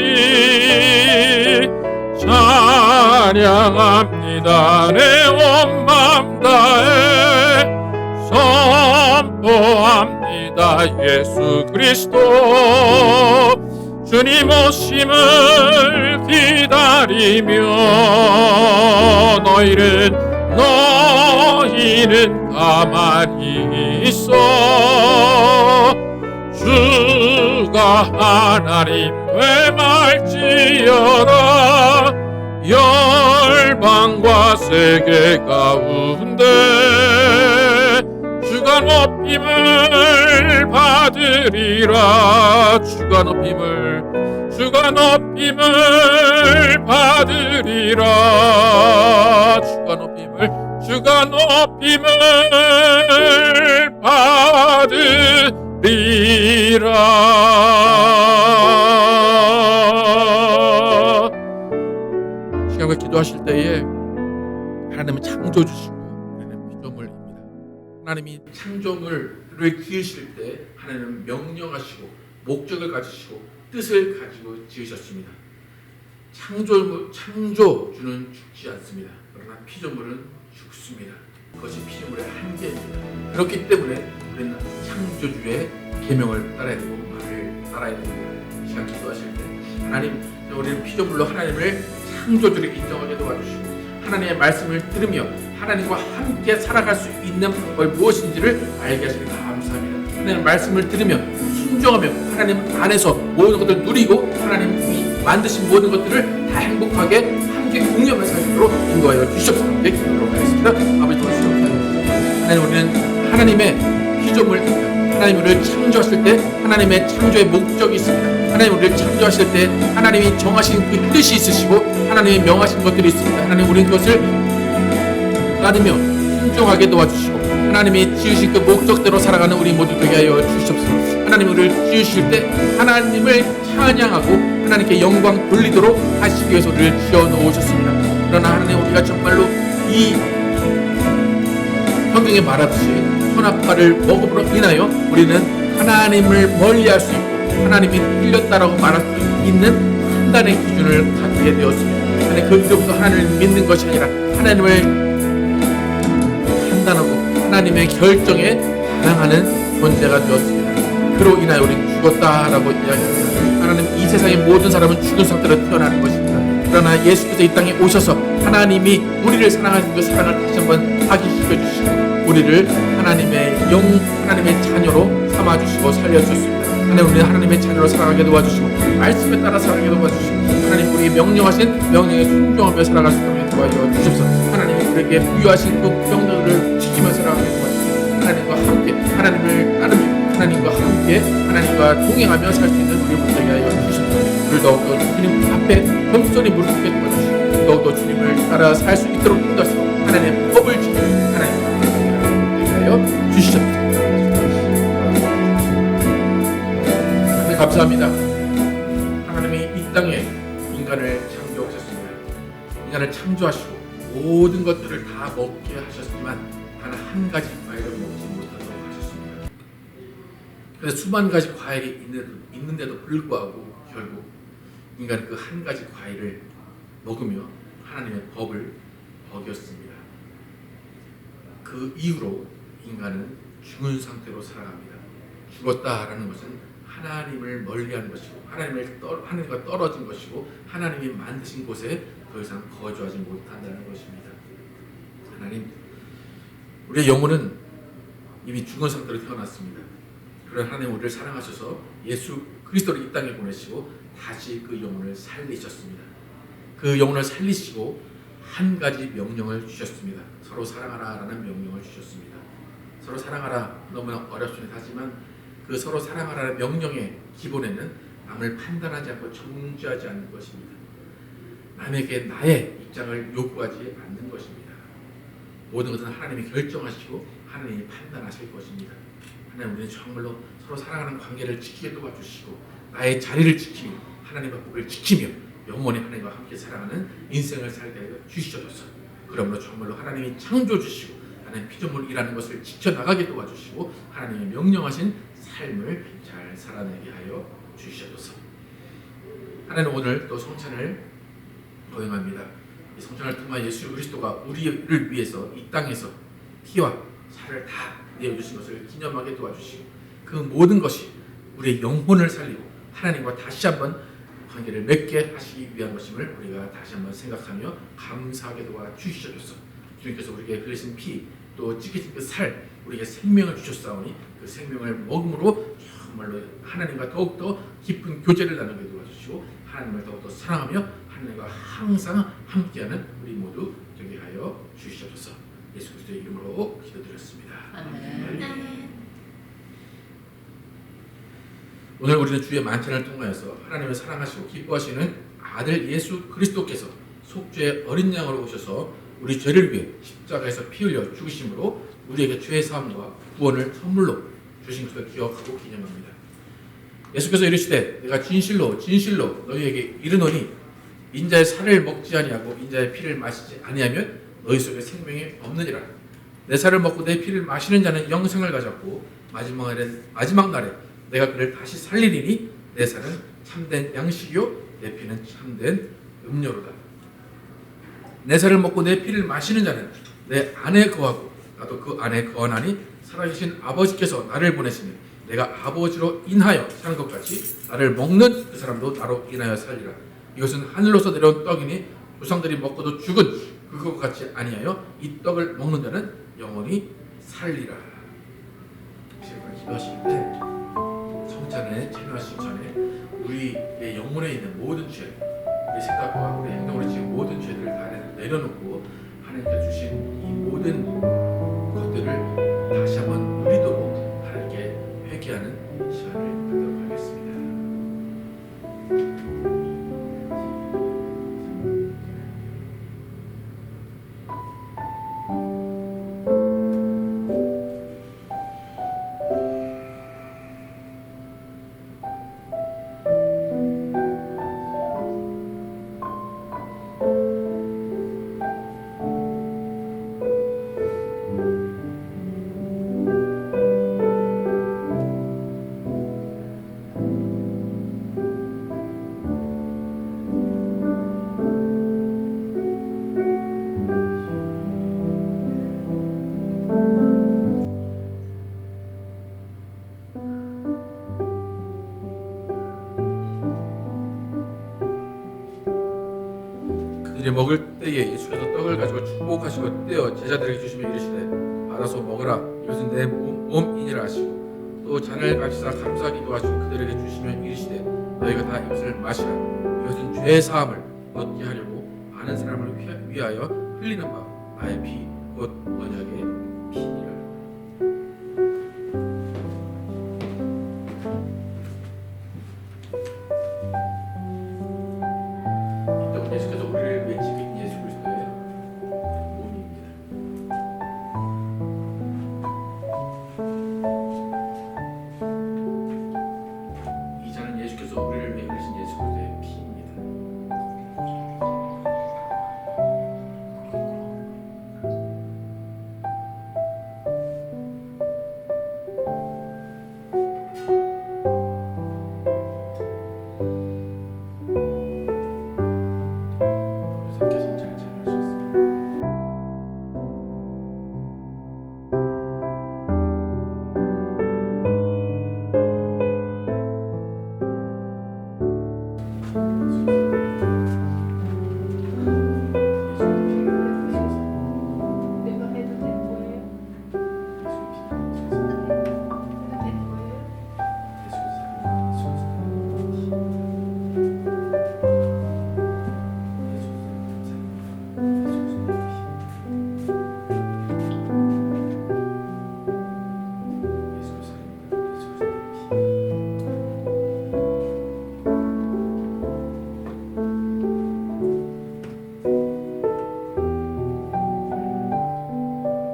찬양합니다, 내 온 맘 다해. 선포합니다, 예수 그리스도. 주님 오심을 기다리며 너희는 가만히 있어. 주가 하나님 되말지어다. 열방과 세계 가운데 주가 높임을 받으리라. 주가 높임을 받으리라. 주가 높임을 받으리라. 시간과 기도하실 때에 하나님은 창조주시고 우리는 피조물입니다. 하나님이 창조물을 지으실 때 하나님은 명령하시고 목적을 가지시고 뜻을 가지고 지으셨습니다. 창조주는 죽지 않습니다. 그러나 피조물은 죽습니다. 그것이 피조물의 한계입니다. 그렇기 때문에 우리는 창조주의 계명을 따라야 되고 말을 따라야 됩니다. 시간 기도하실 때 하나님, 우리는 피조물로 하나님을 창조주를 인정하게 도와주시고 하나님의 말씀을 들으며 하나님과 함께 살아갈 수 있는 방법이 무엇인지를 알게 하시니 감사합니다. 하나님의 말씀을 들으며 순종하며 하나님 안에서 모든 것들을 누리고 하나님이 만드신 모든 것들을 다 행복하게 함께 공유하며 살 수 있도록 인도하여 주시옵소서. 함께 기도하도록 하겠습니다. 아버지 도와주시옵소서. 하나님, 우리는 하나님의 피조물입니다. 하나님 우리를 창조하실 때 하나님의 창조의 목적이 있습니다. 하나님 우리를 창조하실 때 하나님이 정하신 그 뜻이 있으시고 하나님이 명하신 것들이 있습니다. 하나님 우리는 그것을 따르며 순종하게 도와주시고 하나님이 지으신 그 목적대로 살아가는 우리 모두 되게 하여 주시옵소서. 하나님 우리를 지으실 때 하나님을 찬양하고 하나님께 영광 돌리도록 하시기 위해서 우리를 지어놓으셨습니다. 그러나 하나님 우리가 정말로 이 성경에 말하듯이 선악과를 먹음으로 인하여 우리는 하나님을 멀리할 수 있고 하나님이 틀렸다라고 말할 수 있는 판단의 기준을 갖게 되었습니다. 하나님 그 이름도 하나님을 믿는 것이 아니라 하나님을 판단하고 하나님의 결정에 반항하는 존재가 되었습니다. 그로 인하여 우리는 죽었다라고 이야기합니다. 하나님 이 세상의 모든 사람은 죽은 상태로 태어나는 것입니다. 그러나 예수께서 이 땅에 오셔서 하나님이 우리를 사랑하신 그 사랑을 다시 한번 확인시켜 주시고 우리를 하나님의 하나님의 자녀로 삼아주시고 살려주셨습니다. 하나님 우리는 하나님의 자녀로 살아가게 도와주시고 말씀에 따라 살아가게 도와주시고 하나님 우리에게 명령하신 명령에 순종하며 살아갈 수 있도록 도와주어 주십시오. 하나님 우리에게 부여하신 그 명령을 지키며 살아가게 도와주시고 하나님과 함께 하나님을 따르며 하나님과 함께 하나님과 동행하며 살 수 있는 우리 모두에게 하여 주십시오. 우리 더욱더 주님 앞에 겸손히 무릎 꿇게 도와주시고 더욱더 주님을 따라 살 수 있도록 인도하시고 하나님의 법을 지키며 하나님과 함께 하여 주시옵소서. 감사합니다. 하나님이 이 땅에 인간을 창조하셨습니다. 인간을 창조하시고 모든 것들을 다 먹게 하셨지만 단 한 가지 과일을 먹지 못하도록 하셨습니다. 그래서 수만 가지 과일이 있는데도 불구하고 결국 인간은 그 한 가지 과일을 먹으며 하나님의 법을 어겼습니다. 그 이후로 인간은 죽은 상태로 살아갑니다. 죽었다라는 것은 하나님을 멀리하는 것이고 하나님과 떨어진 것이고 하나님이 만드신 곳에 더 이상 거주하지 못한다는 것입니다. 하나님, 우리의 영혼은 이미 죽은 상태로 태어났습니다. 그러나 하나님 우리를 사랑하셔서 예수 그리스도를 이 땅에 보내시고 다시 그 영혼을 살리셨습니다. 그 영혼을 살리시고 한 가지 명령을 주셨습니다. 서로 사랑하라라는 명령을 주셨습니다. 서로 사랑하라 너무나 어렵습니다. 하지만 그 서로 사랑하라는 명령의 기본에는 남을 판단하지 않고 정죄하지 않는 것입니다. 남에게 나의 입장을 요구하지 않는 것입니다. 모든 것은 하나님이 결정하시고 하나님이 판단하실 것입니다. 하나님 우리는 정말로 서로 사랑하는 관계를 지키게 도와주시고 나의 자리를 지키며 하나님의 법을 지키며 영원히 하나님과 함께 살아가는 인생을 살게 하여 주시옵소서. 그러므로 정말로 하나님이 창조주시고 하나님 피조물이라는 것을 지켜나가게 도와주시고 하나님이 명령하신 삶을 잘 살아내게 하여 주시옵소서. 하나님 오늘 또 성찬을 도행합니다. 이 성찬을 통해 예수 그리스도가 우리를 위해서 이 땅에서 피와 살을 다 내어주신 것을 기념하게 도와주시고 그 모든 것이 우리의 영혼을 살리고 하나님과 다시 한번 관계를 맺게 하시기 위한 것임을 우리가 다시 한번 생각하며 감사하게 도와주시옵소서. 주님께서 우리에게 흘리신 피 또 찢기신 그 살 우리에게 생명을 주셨사오니 그 생명을 먹음으로 정말로 하나님과 더욱더 깊은 교제를 나누게 도와주시고 하나님을 더욱더 사랑하며 하나님과 항상 함께하는 우리 모두 되게 하여 주시옵소서. 예수 그리스도의 이름으로 기도드렸습니다. 아멘. 오늘 우리는 주의 만찬을 통하여서 하나님을 사랑하시고 기뻐하시는 아들 예수 그리스도께서 속죄의 어린 양으로 오셔서 우리 죄를 위해 십자가에서 피 흘려 죽으심으로 우리에게 죄의 사함과 구원을 선물로 주신 것을 기억하고 기념합니다. 예수께서 이르시되 내가 진실로 진실로 너희에게 이르노니 인자의 살을 먹지 아니하고 인자의 피를 마시지 아니하면 너희 속에 생명이 없느니라. 내 살을 먹고 내 피를 마시는 자는 영생을 가졌고 마지막 날에 내가 그를 다시 살리리니 내 살은 참된 양식이요 내 피는 참된 음료로다. 내 살을 먹고 내 피를 마시는 자는 내 안에 거하고 나도 그 안에 거하나니 살아계신 아버지께서 나를 보내시니 내가 아버지로 인하여 사는 것 같이 나를 먹는 그 사람도 나로 인하여 살리라. 이것은 하늘로서 내려온 떡이니 조상들이 먹고도 죽은 그것 같이 아니하여 이 떡을 먹는 자는 영원히 살리라. 기도하실 때 성찬에 참여하시기 전에 우리의 영혼에 있는 모든 죄, 우리 생각과 우리 행동으로 지은 모든 죄들을 다 내려놓고 하나님께 주신 이 모든 것들을 다시 한번 누리도록 하나님께 회개하는 시간을 갖도록 하겠습니다. 그들이 먹을 때에 예수께서 떡을 가지고 축복하시고 떼어 제자들에게 주시며 이르시되 받아서 먹으라 이것은 내 몸이니라 하시고 또 잔을 가지사 감사하기도 하시고 그들에게 주시며 이르시되 너희가 다 이것을 마시라 이것은 죄 사함을 얻게 하려고 많은 사람을 위하여 흘리는 바 나의 피 곧 언약의 피니라. 이 떡은 예수께서 우리를 맺히신 예수 그리스도의 몸입니다. 이 잔은 예수께서 우리를 맺으신 예수 그리스도의 피입니다. 함께 성찬을 참여할 수 있습니다. 내가 해도 되는 거예요? 해도 되는 거예요?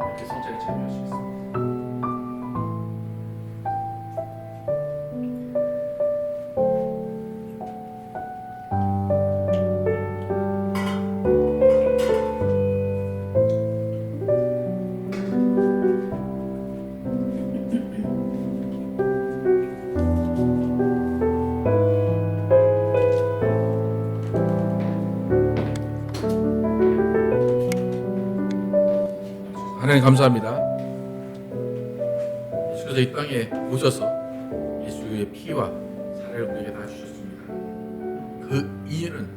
이렇게 성찬에 참여할 수 있습니다. 하나님 감사합니다. 예수께서 이 땅에 오셔서 예수의 피와 살을 우리에게 다 주셨습니다. 그 이유는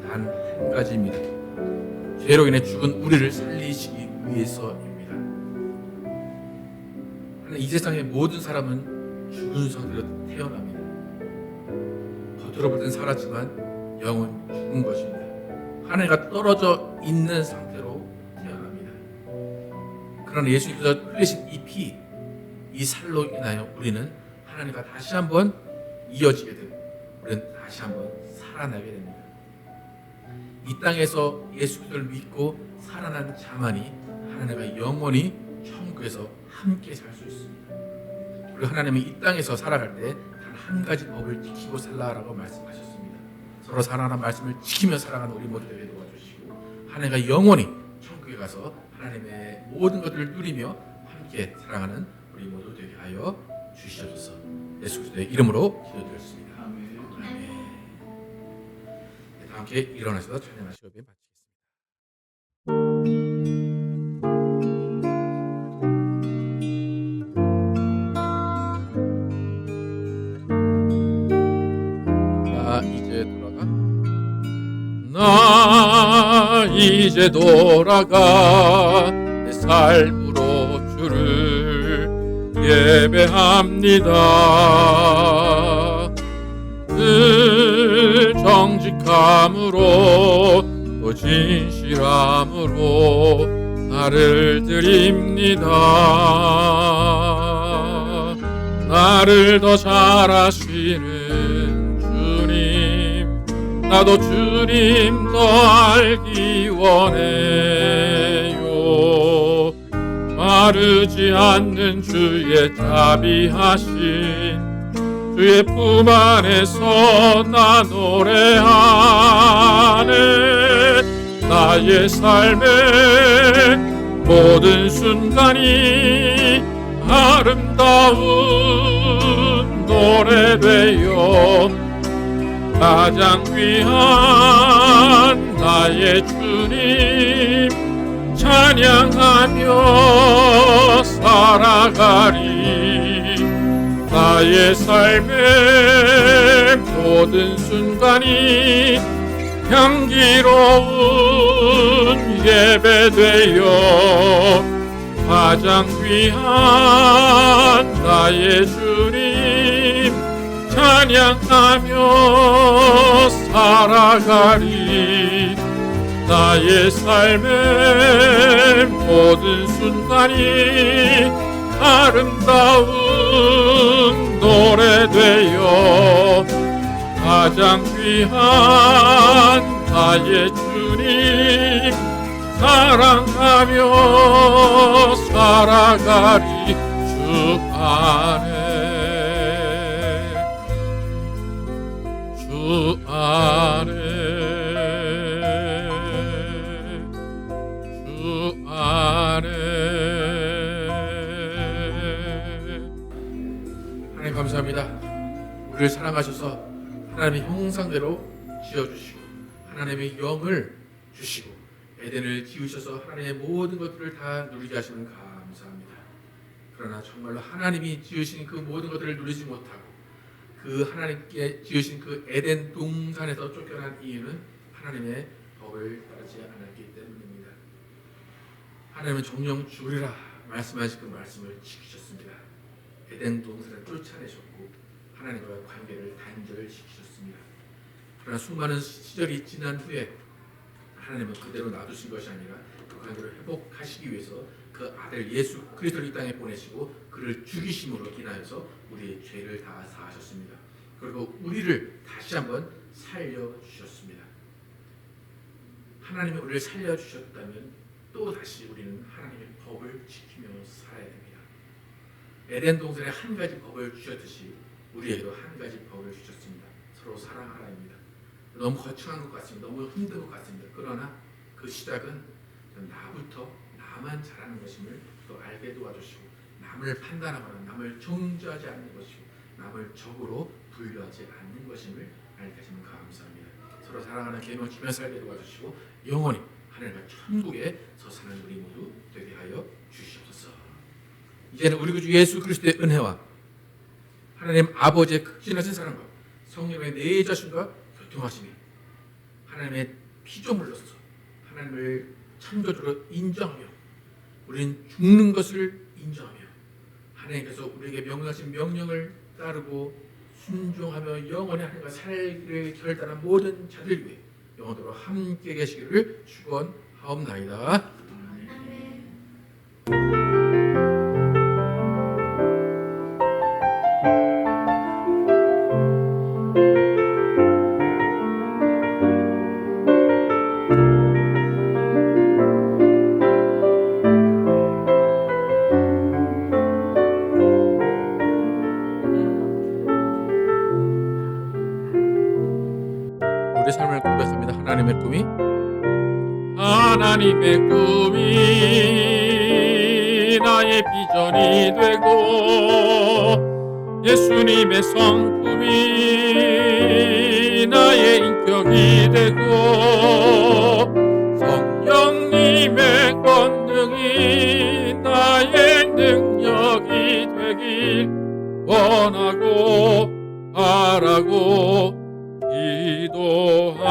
단 한 가지입니다. 죄로 인해 죽은 우리를 살리시기 위해서입니다. 하나님, 이 세상의 모든 사람은 죽은 상태로 태어납니다. 겉으로 볼 땐 살았지만 영은 죽은 것입니다. 하늘과 떨어져 있는 상태로 태어납니다. 그러나 예수님께서 흘리신 이 피, 이 살로 인하여 우리는 하나님과 다시 한번 이어지게 되고 우리는 다시 한번 살아나게 됩니다. 이 땅에서 예수 그리스도를 믿고 살아난 자만이 하나님과 영원히 천국에서 함께 살 수 있습니다. 우리 하나님이 이 땅에서 살아갈 때 단 한 가지 법을 지키고 살라라고 말씀하셨습니다. 서로 살아가는 말씀을 지키며 살아가는 우리 모두 되게 도와주시고 하나님과 영원히 천국에 가서 하나님의 모든 것들을 누리며 함께 살아가는 우리 모두 되게 하여 주시옵소서. 예수 그리스도의 이름으로 기도드렸습니다. 아멘. 함께 일어나셔서 찬양하시고 예배 마치겠습니다. 나 이제 돌아가 내 삶으로 주를 예배합니다. 늘 정직함으로 또 진실함으로 나를 드립니다. 나를 더 잘 아시는 주님, 나도 주님 더 알기 원해요. 마르지 않는 주의 자비하신 주의 품 안에서 나 노래하네. 나의 삶의 모든 순간이 아름다운 노래되어 가장 귀한 나의 주님 찬양하며 살아가리. 나의 삶의 모든 순간이 향기로운 예배되어 가장 귀한 나의 주님 찬양하며 살아가리. 나의 삶의 모든 순간이 아름다운 노래되어 가장 귀한 나의 주님 사랑하며 살아가리. 주 안에 주 안에 주 안에. 하나님 감사합니다. 우리를 사랑하셔서 하나님의 형상대로 지어주시고 하나님의 영을 주시고 에덴을 지으셔서 하나님의 모든 것들을 다 누리게 하시는 감사합니다. 그러나 정말로 하나님이 지으신 그 모든 것들을 누리지 못하고 그 하나님께 지으신 그 에덴 동산에서 쫓겨난 이유는 하나님의 법을 따르지 않았기 때문입니다. 하나님은 정령 죽으리라 말씀하신 그 말씀을 지키셨습니다. 에덴 동산을 쫓아내셨고 하나님과의 관계를 단절시키셨습니다. 그러나 수많은 시절이 지난 후에 하나님은 그대로 놔두신 것이 아니라 그 관계를 회복하시기 위해서 그 아들 예수 그리스도를 이 땅에 보내시고 그를 죽이심으로 인하여서 우리의 죄를 다 사하셨습니다. 그리고 우리를 다시 한번 살려주셨습니다. 하나님이 우리를 살려주셨다면 또 다시 우리는 하나님의 법을 지키며 살아야 됩니다. 에덴 동산에 한 가지 법을 주셨듯이 우리에게도 한 가지 법을 주셨습니다. 서로 사랑하라입니다. 너무 거창한 것 같습니다. 너무 힘든 것 같습니다. 그러나 그 시작은 나부터 나만 잘하는 것임을 또 알게 도와주시고 남을 판단하거나 남을 정죄하지 않는 것이고 남을 적으로 분류하지 않는 것임을 알게 하시면 감사합니다. 서로 사랑하는 계명 지며 살게 도와주시고 영원히 하늘과 천국에서 사는 우리 모두 되게 하여 주시옵소서. 이제는 우리 구주 예수 그리스도의 은혜와 하나님 아버지의 극진하신 사랑과 성령의 내 자신과 교통하심이 하나님의 피조물로서 하나님을 창조주로 인정하며 우리는 죽는 것을 인정하며 하나님께서 우리에게 명령하신 명령을 따르고 순종하며 영원히 하나님과 살기를 결단한 모든 자들 위해 영원토록 함께 계시기를 축원하옵나이다. 우리 삶을 고백합니다. 하나님의 꿈이 나의 비전이 되고 예수님의 성품이 나의 본격이 되고 성령님의 권능이 나의 능력이 되길 원하고 바라고 기도합니다.